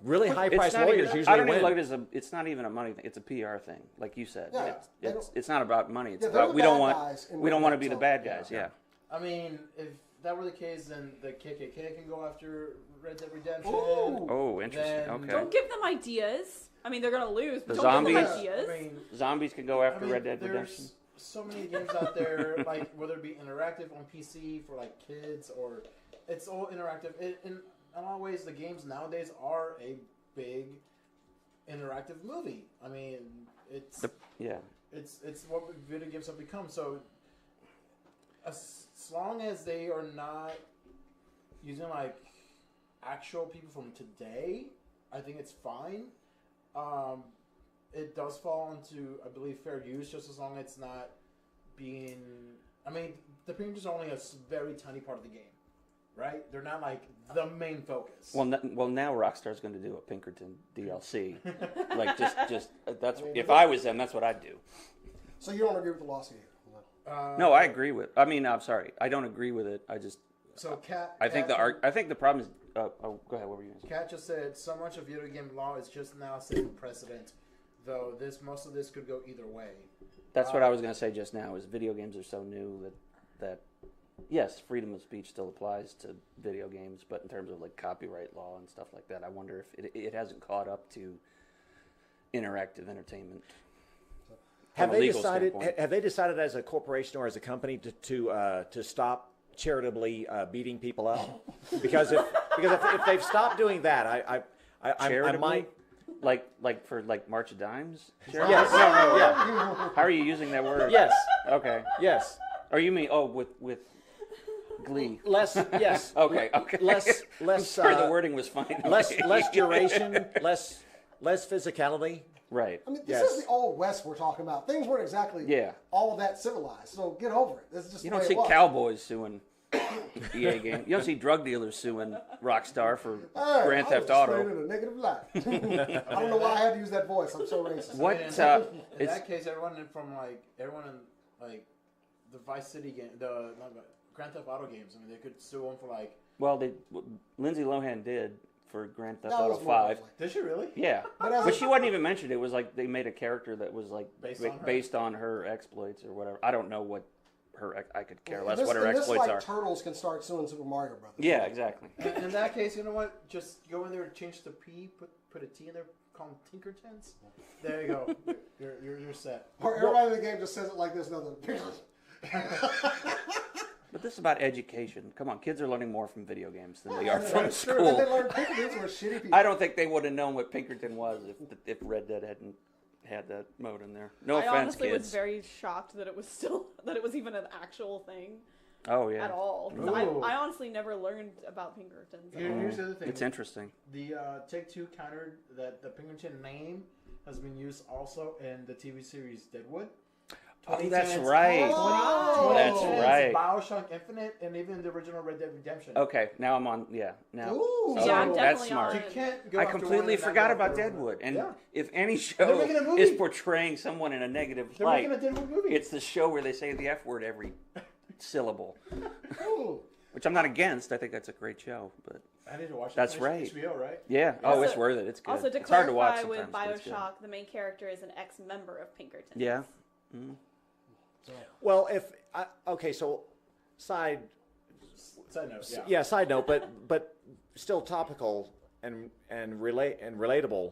Really high It's priced not lawyers even, usually I don't even win. look at it as it's not even a money thing. It's a PR thing, like you said. Yeah, they It's not about money. It's Yeah, they're about the we don't bad want guys in we don't Red want to Dead, be the so- bad guys. Yeah. I mean, if that were the case, then the KKK can go after Red Dead Redemption. Ooh. Oh, interesting. Then- Okay. Don't give them ideas. I mean, they're gonna lose. But The don't give them zombies? ideas. I mean, Zombies can go after Red Dead there's Redemption. so many games out there, like whether it be interactive on PC for like kids or it's all interactive. In a lot of ways, the games nowadays are a big interactive movie. I mean, it's Yeah. it's what video games have become. So as long as they are not using like actual people from today, I think it's fine. It does fall into, I believe, fair use, just as long as it's not being. I mean, the Pinkertons are only a very tiny part of the game, right? They're not like the main focus. Well, now Rockstar's going to do a Pinkerton DLC. Like just that's I mean, if I was them, that's what I'd do. So you don't agree with the lawsuit either? No, I agree with. I mean, I'm sorry, I don't agree with it. I just So I think the problem is. Oh, go ahead. What were you going to say? Kat just said so much of video game law is just now setting precedent, though most of this could go either way. That's what I was going to say just now. Is video games are so new that yes, freedom of speech still applies to video games, but in terms of like copyright law and stuff like that, I wonder if it hasn't caught up to interactive entertainment. Have from a they legal decided? standpoint. Have they decided as a corporation or as a company to stop charitably beating people up? Because if they've stopped doing that, I Charitably? might. Like for March of Dimes? Yes. Yeah. How are you using that word? Yes. Okay. Yes. Or you mean with Glee? Less. Yes. Okay. Less. I'm sure the wording was fine. Less duration. Less physicality. Right. I mean, this Yes. is the old West we're talking about. Things weren't exactly all that civilized. So get over it. This is just You the don't way see it was. cowboys suing EA game. You don't see drug dealers suing Rockstar for Hey, Grand Theft I was Auto. straight in a negative light. I don't know why I had to use that voice. I'm so racist. What? In It's that case, everyone in the Vice City game, the Grand Theft Auto games. I mean, they could sue them for like. well, Lindsay Lohan did for Grand Theft That Auto was more 5. like- Did she really? Yeah, But as but a- she wasn't even mentioned. It was like they made a character that was like Based on her? on her exploits or whatever. I don't know what I could care In less this, what her in this, exploits like, are. Turtles can start suing Super Mario Brothers. Yeah, exactly. In that case, you know what? Just go in there and change the P, put a T in there, call them Tinkertons. There you go. You're set. Or everybody in the game just says it like this. Nothing. But this is about education. Come on, kids are learning more from video games than they are from That's true. And they school. learned Pinkertons were shitty people. I don't think they would have known what Pinkerton was if Red Dead hadn't had that mode in there. No I offense, honestly kids. was very shocked that it was even an actual thing Oh yeah, at all. Ooh. I honestly never learned about Pinkertons. at all. Here's the other thing. it's interesting. The Take-Two countered that the Pinkerton name has been used also in the TV series Deadwood. Oh, that's 2010's right. Oh. That's 2010's right. BioShock Infinite and even the original Red Dead Redemption. Okay, now I'm on. Yeah, now. Ooh. So Yeah, I'm that's definitely smart. on You can't go I after one completely and not forgot go about after Deadwood. And Yeah. if any They're show making a movie. is portraying someone in a negative They're light, making a Deadwood movie. it's the show where they say the F word every syllable. Ooh. Which I'm not against. I think that's a great show. But I need to watch it. That's It's right. HBO, right? Yeah. Oh, Also- it's worth it. It's good. Also, to it's hard to watch clarify, with sometimes, but it's good. Bioshock, the main character is an ex-member of Pinkerton. Yeah. Well, okay, so side Side note. Yeah. yeah, side note, but still topical and relatable.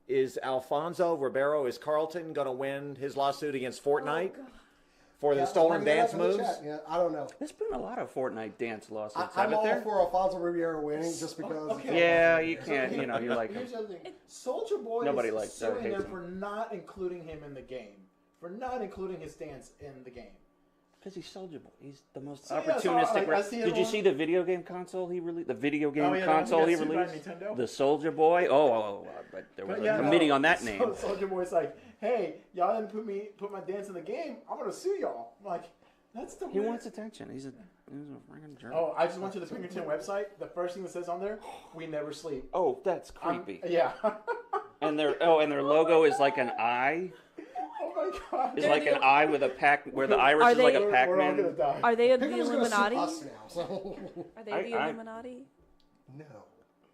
Is Alfonso Ribeiro, is Carlton going to win his lawsuit against Fortnite for the stolen bring it dance up in the moves? chat. Yeah, I don't know. There's been a lot of Fortnite dance lawsuits, I'm haven't all there? for Alfonso Ribeiro winning just because. Okay. Yeah, you can't. You know, you like him. Here's the other thing. Soldier Boy Nobody is likes suing hates them him. for not including him in the game, for not including his dance in the game. Because he's Soldier Boy. He's the most So, yeah, so, opportunistic. I see it Did you on- see the video game console he released? The video game Oh, yeah, the one console that he got sued by released? Nintendo? The Soldier Boy? But there was But a yeah, committee no. on that So name. Soldier Boy's like, hey, y'all didn't put my dance in the game. I'm gonna sue y'all. I'm like, that's the He weird- wants attention. He's a freaking jerk. Oh, I just went to the Pinkerton website. The first thing that says on there, we never sleep. Oh, that's creepy. Yeah. And their logo is like an eye. Oh my god. Is like an eye with a where the iris Are is like they- a We're all gonna Pac-Man. die. Are they the Pinkerton's gonna sue Illuminati? us now, so Are they the I- Illuminati? no.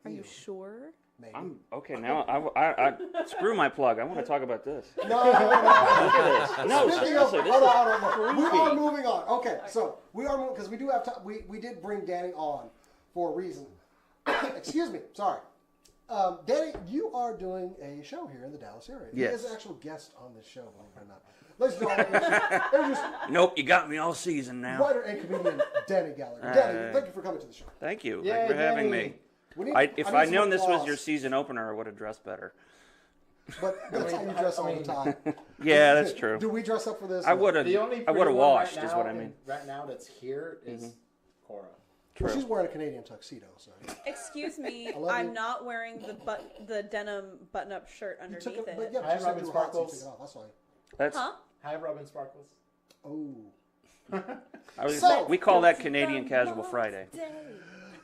Are you Ew. sure? Maybe. I'm okay now. I screw my plug. I want to talk about this. No. Look at this. No, Speaking of, seriously, this hold is on, hold on. We creepy. are moving on. Okay, so we are moving because we do have time. We did bring Danny on for a reason. Excuse me. Sorry. Danny, you are doing a show here in the Dallas area. Yes. He is an actual guest on this show, believe it or not. Ladies and gentlemen, introduce Nope, you got me all season now. writer and comedian Danny Gallagher. Danny, thank you for coming to the show. Thank you. Yay, Thank you for having Danny. me. We need- If need I'd some known this was applause, your season opener, I would have dressed better. But that's how you dress all the time. Yeah, that's true. Do we dress up for this? I would have. The only I would pretty have one washed. right Is now what I mean. Right now that's here is Cora. True. Well, she's wearing a Canadian tuxedo, so. Excuse me, I love I'm you. not wearing the denim button-up shirt You underneath took it, it. but yeah, but Hi, you said Robin you were hot, so you Sparkles. took it off. That's why. That's. Huh? Hi, Robin Sparkles. Oh. I was So- gonna say, we call that Canadian Casual Friday.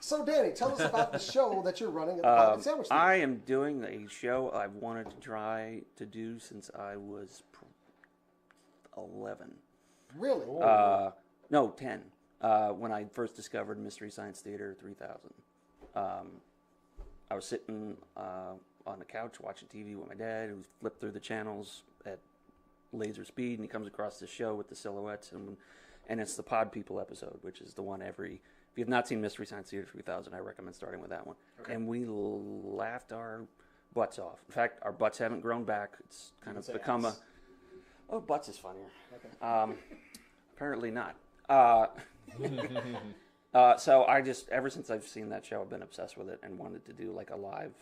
So, Danny, tell us about the show that you're running at the Pocket Sandwich Theater. I am doing a show I've wanted to try to do since I was 11. Really? No, 10. When I first discovered Mystery Science Theater 3000. I was sitting on the couch watching TV with my dad, who flipped through the channels at laser speed, and he comes across this show with the silhouettes, and it's the Pod People episode, which is the one every... If you've not seen Mystery Science Theater 3000, I recommend starting with that one. Okay. And we laughed our butts off. In fact, our butts haven't grown back. It's kind You of can say become ass. Oh, butts is funnier. Okay. Apparently not. So I just, ever since I've seen that show, I've been obsessed with it and wanted to do like a live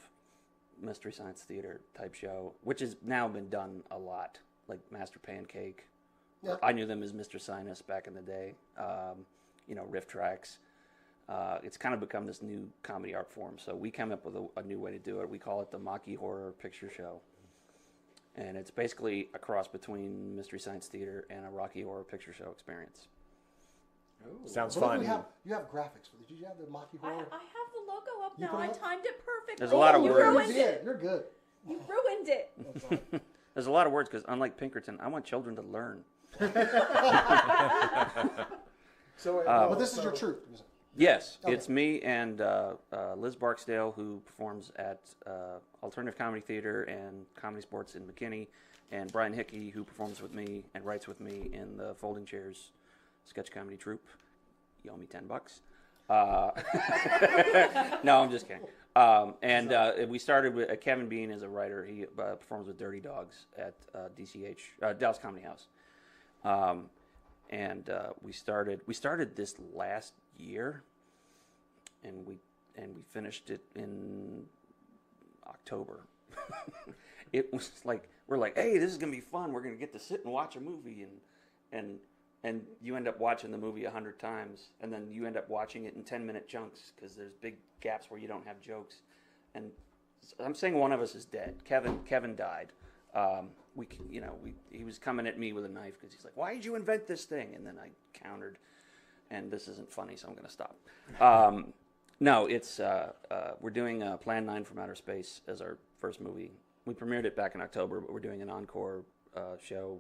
Mystery Science Theater type show, which has now been done a lot, like Master Pancake. Yeah. I knew them as Mr. Sinus back in the day. Riff Tracks. It's kind of become this new comedy art form. So we came up with a new way to do it. We call it the Mocky Horror Picture Show. And it's basically a cross between Mystery Science Theater and a Rocky Horror Picture Show experience. Sounds What do fun. we have? You have graphics for this. Did you have the Mocky I Horror? have the logo up You now. put it I up? timed it perfectly. There's a lot of you words. Ruined You it. did. You're good. You ruined it. That's fine. There's a lot of words because, unlike Pinkerton, I want children to learn. So, But this is your truth. Yes, Okay. it's me and Liz Barksdale, who performs at Alternative Comedy Theater and Comedy Sports in McKinney, and Brian Hickey, who performs with me and writes with me in the Folding Chairs sketch comedy troupe. You owe me $10. No, I'm just kidding. We started with Kevin Bean as a writer. He performs with Dirty Dogs at DCH, Dallas Comedy House. We started this last year, and we finished it in October. It was like, we're like, hey, this is gonna be fun. We're gonna get to sit and watch a movie, and you end up watching the movie 100 times, and then you end up watching it in 10-minute chunks because there's big gaps where you don't have jokes. And I'm saying one of us is dead. Kevin died. He was coming at me with a knife because he's like, why did you invent this thing? And then I countered, and this isn't funny, so I'm going to stop. No, it's we're doing Plan 9 from Outer Space as our first movie. We premiered it back in October, but we're doing an encore show,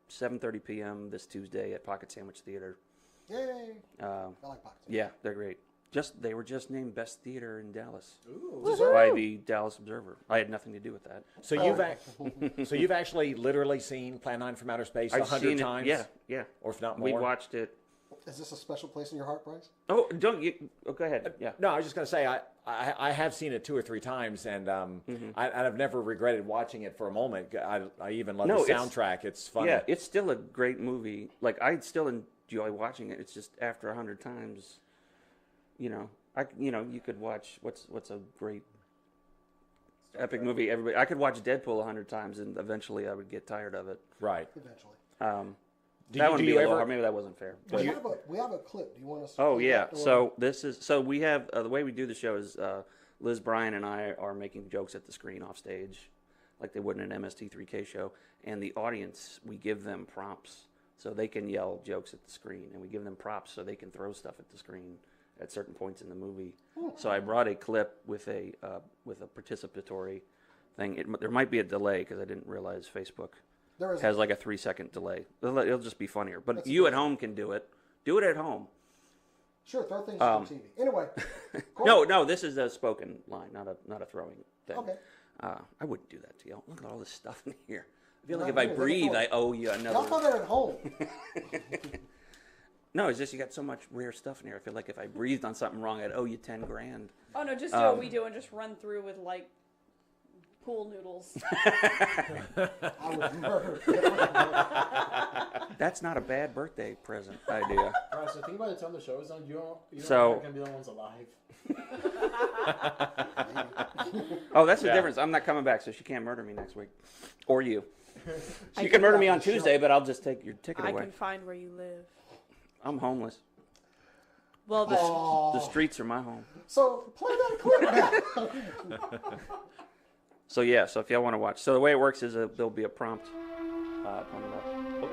7:30 p.m. this Tuesday at Pocket Sandwich Theater. Yay! I like Pocket Sandwich. Yeah, they're great. They were just named Best Theater in Dallas Ooh. by the Dallas Observer. I had nothing to do with that. So you've actually literally seen Plan 9 from Outer Space I've 100 seen times? it. Yeah. Or if not more? We watched it. Is this a special place in your heart, Bryce? Oh, don't you? Oh, go ahead. Yeah. No, I was just going to say I have seen it 2 or 3 times, and I've never regretted watching it for a moment. I even love the soundtrack. It's funny. Yeah, it's still a great movie. Like I still enjoy watching it. It's just after 100 times, you could watch what's a great epic movie. I could watch Deadpool 100 times, and eventually I would get tired of it. Right. Eventually. That would be a little hard. Maybe that wasn't fair. We have a clip. Do you want us to Oh play yeah. that, or- So we have the way we do the show is Liz Bryan and I are making jokes at the screen off stage, like they would in an MST3K show, and the audience, we give them prompts so they can yell jokes at the screen, and we give them props so they can throw stuff at the screen at certain points in the movie. So I brought a clip with a participatory thing. There might be a delay because I didn't realize Facebook There is has like a 3-second delay. It'll just be funnier. But you at home can do it. Do it at home. Sure, throw things on TV. Anyway. No, this is a spoken line, not a throwing thing. Okay. I wouldn't do that to you. Look at all this stuff in here. I feel Not like if I here, breathe, look I owe you Y'all another. throw that at home. No, it's just you got so much rare stuff in here. I feel like if I breathed on something wrong, I'd owe you $10,000. Oh no, just do what we do and just run through with like pool noodles. I would murder. That's not a bad birthday present idea. All right, so think about the time the show is on. You don't So- think you're gonna be the ones alive. Oh, that's the difference. I'm not coming back, so she can't murder me next week. Or you. I You can can murder me wrap on the show. Tuesday, but I'll just take your ticket I away. can find where you live. I'm homeless. Well, The streets are my home. So play that clip now. So yeah, so if y'all want to watch, so the way it works is there'll be a prompt coming up. Oh.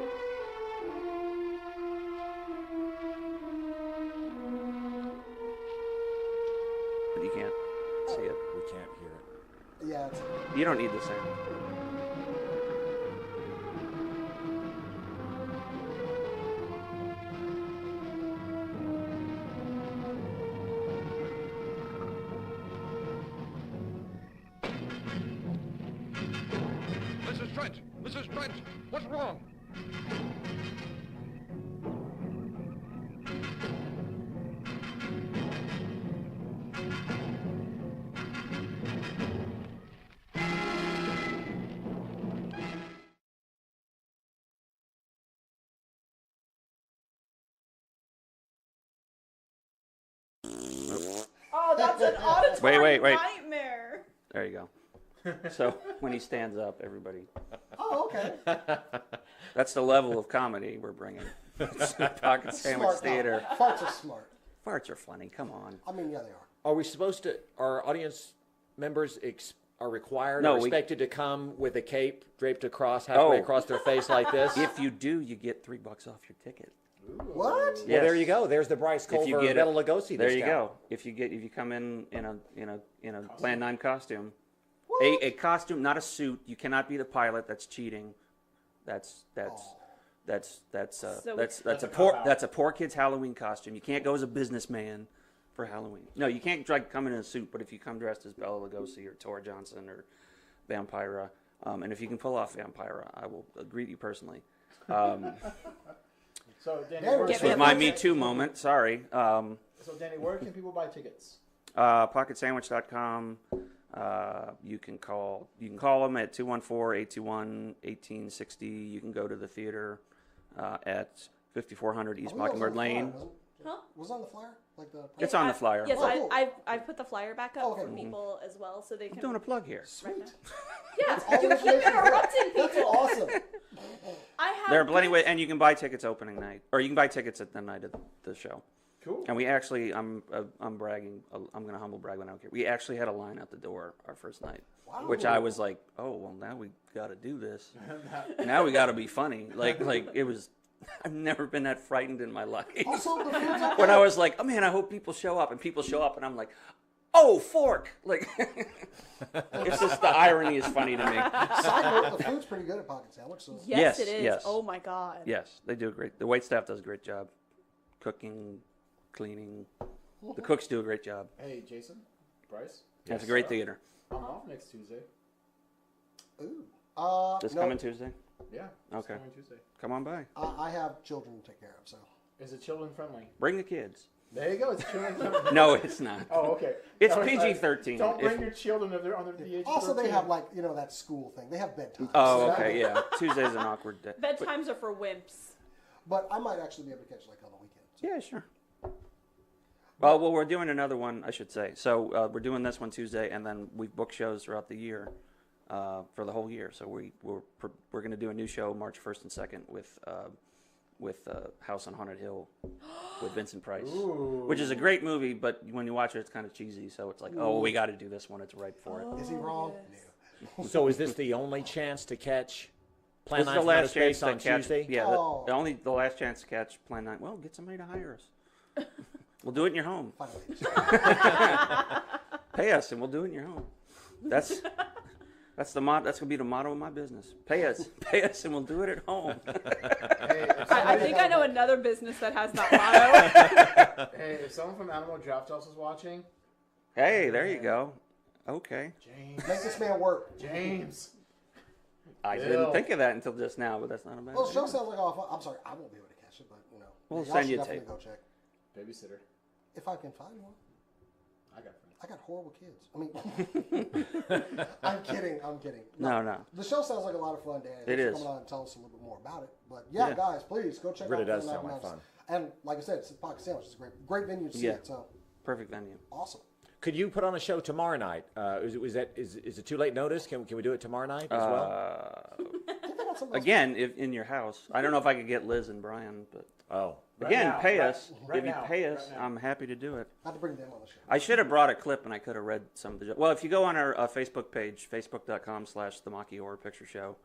But you can't see it. We can't hear it. Yeah, it's, You don't need the sound. Mrs. Trent! Mrs. Trent! What's wrong? oh, that's an auditory Wait. nightmare. There you go. So when he stands up, everybody. oh, okay. That's the level of comedy we're bringing. Pocket Sandwich Smart Theater. now. Farts are smart. Farts are funny. Come on. I mean, yeah, they are. Are we supposed to? Are audience members are required No, or we- expected to come with a cape draped halfway across their face like this? If you do, you get $3 off your ticket. What? Well, Yes. there you go. There's the Bryce If you Culver get Bela it, Lugosi. there you discount. go. If you come in a Plan 9 costume, a costume, not a suit. You cannot be the pilot. That's cheating. That's a poor kid's Halloween costume. You can't go as a businessman for Halloween. No, you can't come in a suit. But if you come dressed as Bela Lugosi or Tora Johnson or Vampira, and if you can pull off Vampira, I will greet you personally. So Danny, Yeah, where, Get This me was a my bucket. Me Too moment. Sorry. so Danny, where can people buy tickets? PocketSandwich.com. You can call them at 214-821-1860. You can go to the theater at 5400 East I believe it was Mockingbird on the flyer, Lane. wasn't it? Huh? Was it on the flyer? Like the. It's on the flyer. Yes, Oh, cool. I've put the flyer back up Oh, okay, for cool. people as well, so they I'm can. doing a plug here. Sweet. Yeah, All you the keep information is there. interrupting That's people. awesome. I have. There are plenty of good- ways, and you can buy tickets opening night, or you can buy tickets at the night of the show. Cool. And we actually, I'm bragging. I'm going to humble brag when I don't care. We actually had a line out the door our first night, which I was like, oh well, now we got to do this. Now we got to be funny. Like it was. I've never been that frightened in my life. Also, the food's okay. When I was like, oh man, I hope people show up, and people show up, and I'm like, oh fork! Like, it's just the irony is funny to me. Side note, the food's pretty good at Pocket Sandwich. So. Yes, Yes, it is. yes. Oh my god. Yes, they do great. The wait staff does a great job, cooking, cleaning. The cooks do a great job. Hey, Jason, Bryce. It's a great theater. I'm off next Tuesday. Ooh. This no, coming Tuesday? Yeah. Okay. It's coming Tuesday. Come on by. I have children to take care of, so. Is it children friendly? Bring the kids. There you go. It's children friendly. No, it's not. Oh, okay. It's I was like, PG-13. Don't bring your children if they're under the age of 13. Also, they have like that school thing. They have bedtime. Oh, okay, yeah. Tuesday's an awkward day. Bedtimes are for wimps. But I might actually be able to catch like on the weekend. So. Yeah, sure. Well, we're doing another one, I should say. So we're doing this one Tuesday, and then we've booked shows throughout the year for the whole year. So we're going to do a new show March 1st and 2nd with House on Haunted Hill with Vincent Price, which is a great movie. But when you watch it, it's kind of cheesy. So it's like, oh, we got to do this one. It's right for it. Is he wrong? Yes. So is this the only chance to catch Plan This is 9 the from Outer last chance Space to on catch. Tuesday? Yeah, Oh. the last chance to catch Plan 9. Well, get somebody to hire us. We'll do it in your home. Finally. Pay us, and we'll do it in your home. That's the motto. That's gonna be the motto of my business. Pay us, and we'll do it at home. Hey, I think I know another business that has that motto. hey, if someone from Animal Draft House is watching, Hey, there you go. Okay, James. Make this man work. James. I Bill. didn't think of that until just now, but that's not a bad. Well, the idea. show sounds like I'm sorry, I won't be able to catch it, but We'll y'all send should you a definitely tape. go check. Babysitter. If I can find one. I got friends. I got horrible kids. I mean, I'm kidding. No. The show sounds like a lot of fun, Dan. It is. Come on and tell us a little bit more about it. But yeah, Yeah. guys, please go check Really out does Plan sound 9 like Mountains. fun. And like I said, it's a Pocket Sandwich. It's a great venue to see Yeah. it. So Perfect venue. awesome. Could you put on a show tomorrow night? Is it too late notice? Can we do it tomorrow night as well? I think I got something else. Again, if in your house, I don't know if I could get Liz and Brian, but Oh, again, now, pay right- us. right If you now, pay us, right now. I'm happy to do it. I had to bring them on the show. I should have brought a clip, and I could have read some of the. Well, if you go on our Facebook page, facebook.com/The Maki Horror Picture Show,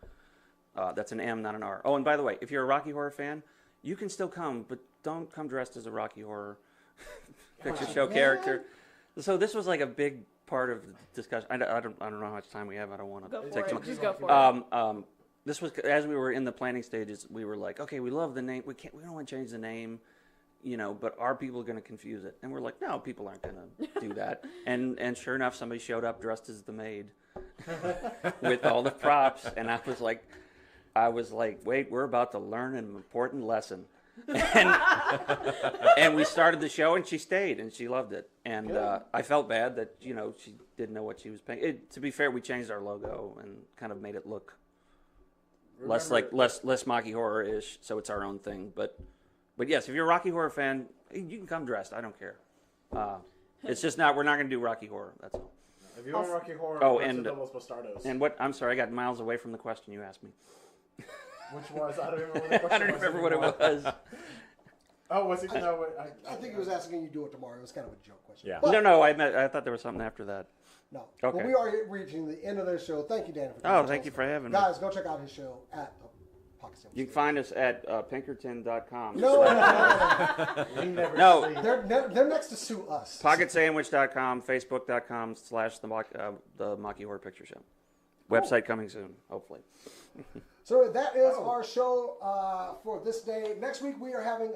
that's an M, not an R. Oh, and by the way, if you're a Rocky Horror fan, you can still come, but don't come dressed as a Rocky Horror Picture Show character. So this was like a big part of the discussion. I don't know how much time we have. I don't want Go to for take too it. much. Just go for it. This was as we were in the planning stages. We were like, okay, we love the name. We don't want to change the name. But are people going to confuse it? And we're like, no, people aren't going to do that. And sure enough, somebody showed up dressed as the maid with all the props. And I was like, wait, we're about to learn an important lesson. And we started the show, and she stayed, and she loved it. And I felt bad that she didn't know what she was paying. To be fair, we changed our logo and kind of made it look less Maki Horror-ish, so it's our own thing. But yes, if you're a Rocky Horror fan, you can come dressed. I don't care. It's just we're not going to do Rocky Horror. That's all. If you want Rocky Horror, Oh, go to and- Doubles Bastardos. And I'm sorry, I got miles away from the question you asked me. Which was, I don't remember what the question I don't remember what it was. Oh, was it? No, I think he was asking you to do it tomorrow. It was kind of a joke question. Yeah. But, No, I thought there was something after that. no. Okay. Well, we are reaching the end of this show. Thank you, Dan, for Oh, coming. thank you for having me. Guys, go check out his show at Pocket Sandwich. You can find us at Pinkerton.com. No, we never No. sleep. they're next to sue us. PocketSandwich.com, Facebook.com/the Maki Horror Picture Show. Website coming soon, hopefully. So that is our show for this day. Next week we are having,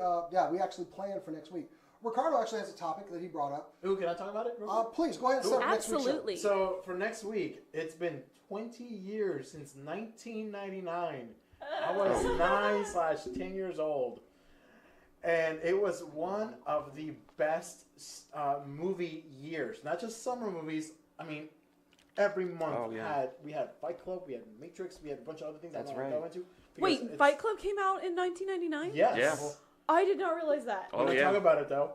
we actually planned for next week. Ricardo actually has a topic that he brought up. Ooh, can I talk about it? real quick? Please go ahead and start next week's show. Absolutely. So for next week, it's been 20 years since 1999. I was 9/10 years old, and it was one of the best movie years. Not just summer movies. I mean, every month we had Fight Club, we had Matrix, we had a bunch of other things. That's I don't want right. to go into. Wait, because Fight Club came out in 1999? Yes. Yeah. I did not realize that. Oh, We're gonna yeah. talk about it though.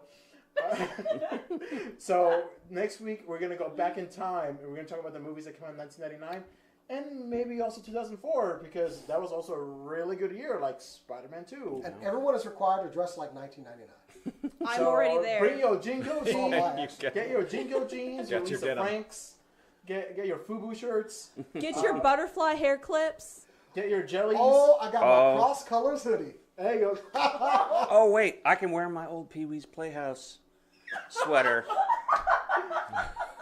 So next week we're gonna go back in time and we're gonna talk about the movies that came out in 1999 and maybe also 2004 because that was also a really good year, like Spider-Man 2. And everyone is required to dress like 1999. I'm So already there. Bring your Jingo all jeans. I Get your Jingo jeans. Your Got your Lisa denim. Franks. Get your FUBU shirts. Get your butterfly hair clips. Get your jellies. Oh, I got my Cross Colors hoodie. There you go. Oh, wait, I can wear my old Pee Wee's Playhouse sweater.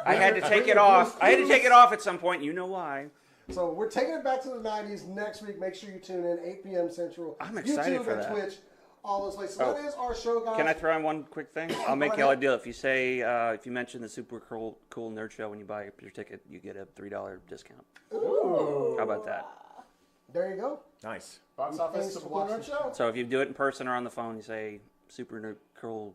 I had to take it off. I had to take it off at some point. You know why. So we're taking it back to the 90s next week. Make sure you tune in, 8 p.m. Central. I'm excited YouTube for and that. Twitch. all those places. So that is our show, guys. Can I throw in one quick thing? I'll make y'all a deal. If you say, if you mention the Super Cool Nerd Show when you buy your ticket, you get a $3 discount. Ooh. How about that? There you go. Nice. Box office, Super Cool Nerd Show. So if you do it in person or on the phone, you say Super Nerd Cool.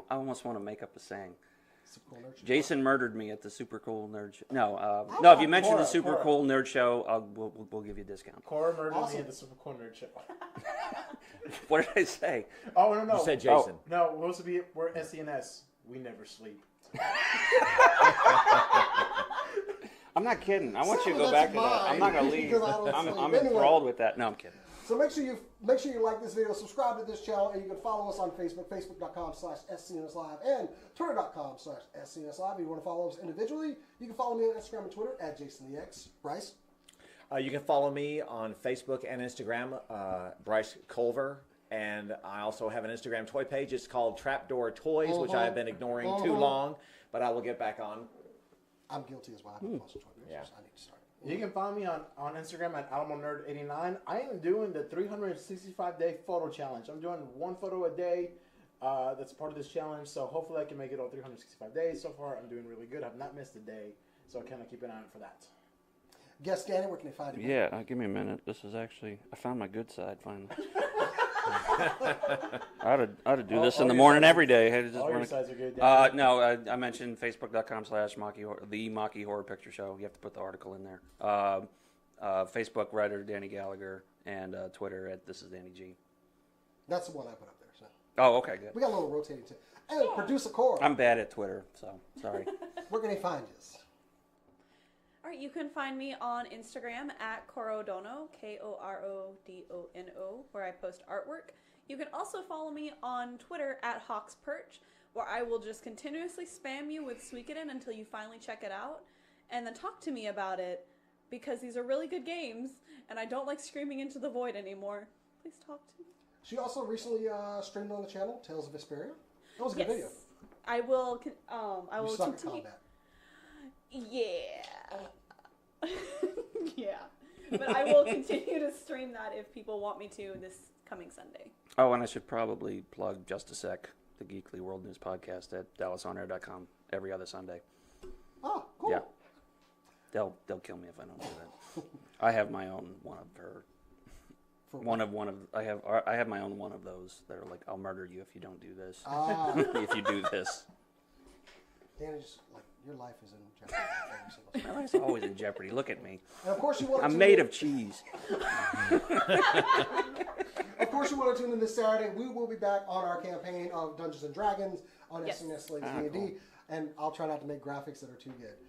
I almost want to make up a saying. Super Cool Nerd Show. Jason murdered me at the Super Cool Nerd Show. No, no. If you mention the Super Cool Nerd Show, we'll give you a discount. Cora murdered me at the Super Cool Nerd Show. What did I say? Oh no! You said Jason. Oh, no, we're supposed to be. We're SCNS. We never sleep. I'm not kidding. I want you to go back to that. I'm not gonna leave. I'm enthralled with that. No, I'm kidding. So make sure you like this video, subscribe to this channel, and you can follow us on Facebook, facebook.com/SCNSLive, and twitter.com/SCNSLive. If you want to follow us individually, you can follow me on Instagram and Twitter at JasonTheX. Bryce? You can follow me on Facebook and Instagram, Bryce Culver. And I also have an Instagram toy page. It's called Trapdoor Toys, which I have been ignoring too long, but I will get back on. I'm guilty as well. I haven't posted toy pictures. Yeah. I need to start. You can find me on Instagram at AnimalNerd89. I am doing the 365-day photo challenge. I'm doing one photo a day. That's part of this challenge, so hopefully I can make it all 365 days. So far, I'm doing really good. I've not missed a day, so kind of keep an eye out for that. Guess, Danny, where can they find you? Yeah, give me a minute. This is actually, I found my good side finally. I ought to do this in the morning every day. All your sides are good. No, I mentioned facebook.com/the Mocky Horror Picture Show. You have to put the article in there. Facebook writer Danny Gallagher, and Twitter at This Is Danny G. That's the one I put up there. So. Oh, okay, good. We got a little rotating too. And producer Cora. I'm bad at Twitter, so sorry. Where can they find us? All right, you can find me on Instagram at Corodono, KORODONO, where I post artwork. You can also follow me on Twitter at HawksPerch, where I will just continuously spam you with Suikoden until you finally check it out, and then talk to me about it, because these are really good games, and I don't like screaming into the void anymore. Please talk to me. She also recently streamed on the channel, Tales of Vesperia. That was a good video. I will. I You will suck at continue. combat. Yeah. Yeah. But I will continue to stream that if people want me to this coming Sunday. Oh, and I should probably plug Just a Sec, the Geekly World News podcast at DallasOnAir.com every other Sunday. Oh, cool. Yeah. They'll kill me if I don't do that. I have my own one of her. I have my own one of those that are like, I'll murder you if you don't do this. If you do this. Danny, just like your life is in jeopardy every single time. My life's always in jeopardy. Look at me. And of course you want to I'm made of cheese. Of course you want to tune in this Saturday. We will be back on our campaign of Dungeons and Dragons on SCNSLive D&D, and I'll try not to make graphics that are too good.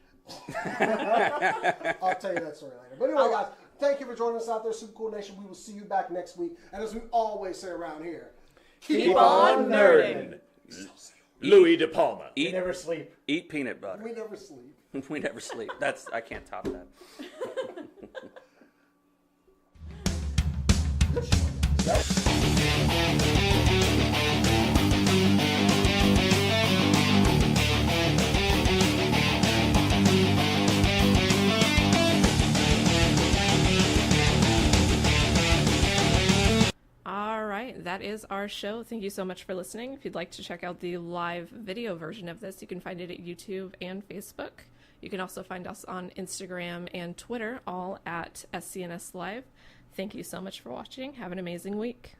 I'll tell you that story later. But anyway, guys, thank you for joining us out there, Super Cool Nation. We will see you back next week. And as we always say around here, Keep on nerding. Louis De Palma. We never sleep. Eat peanut butter. we never sleep. We never sleep. I can't top that. Good show, guys. All right, that is our show. Thank you so much for listening. If you'd like to check out the live video version of this, you can find it at YouTube and Facebook. You can also find us on Instagram and Twitter, all at SCNSLive. Thank you so much for watching. Have an amazing week.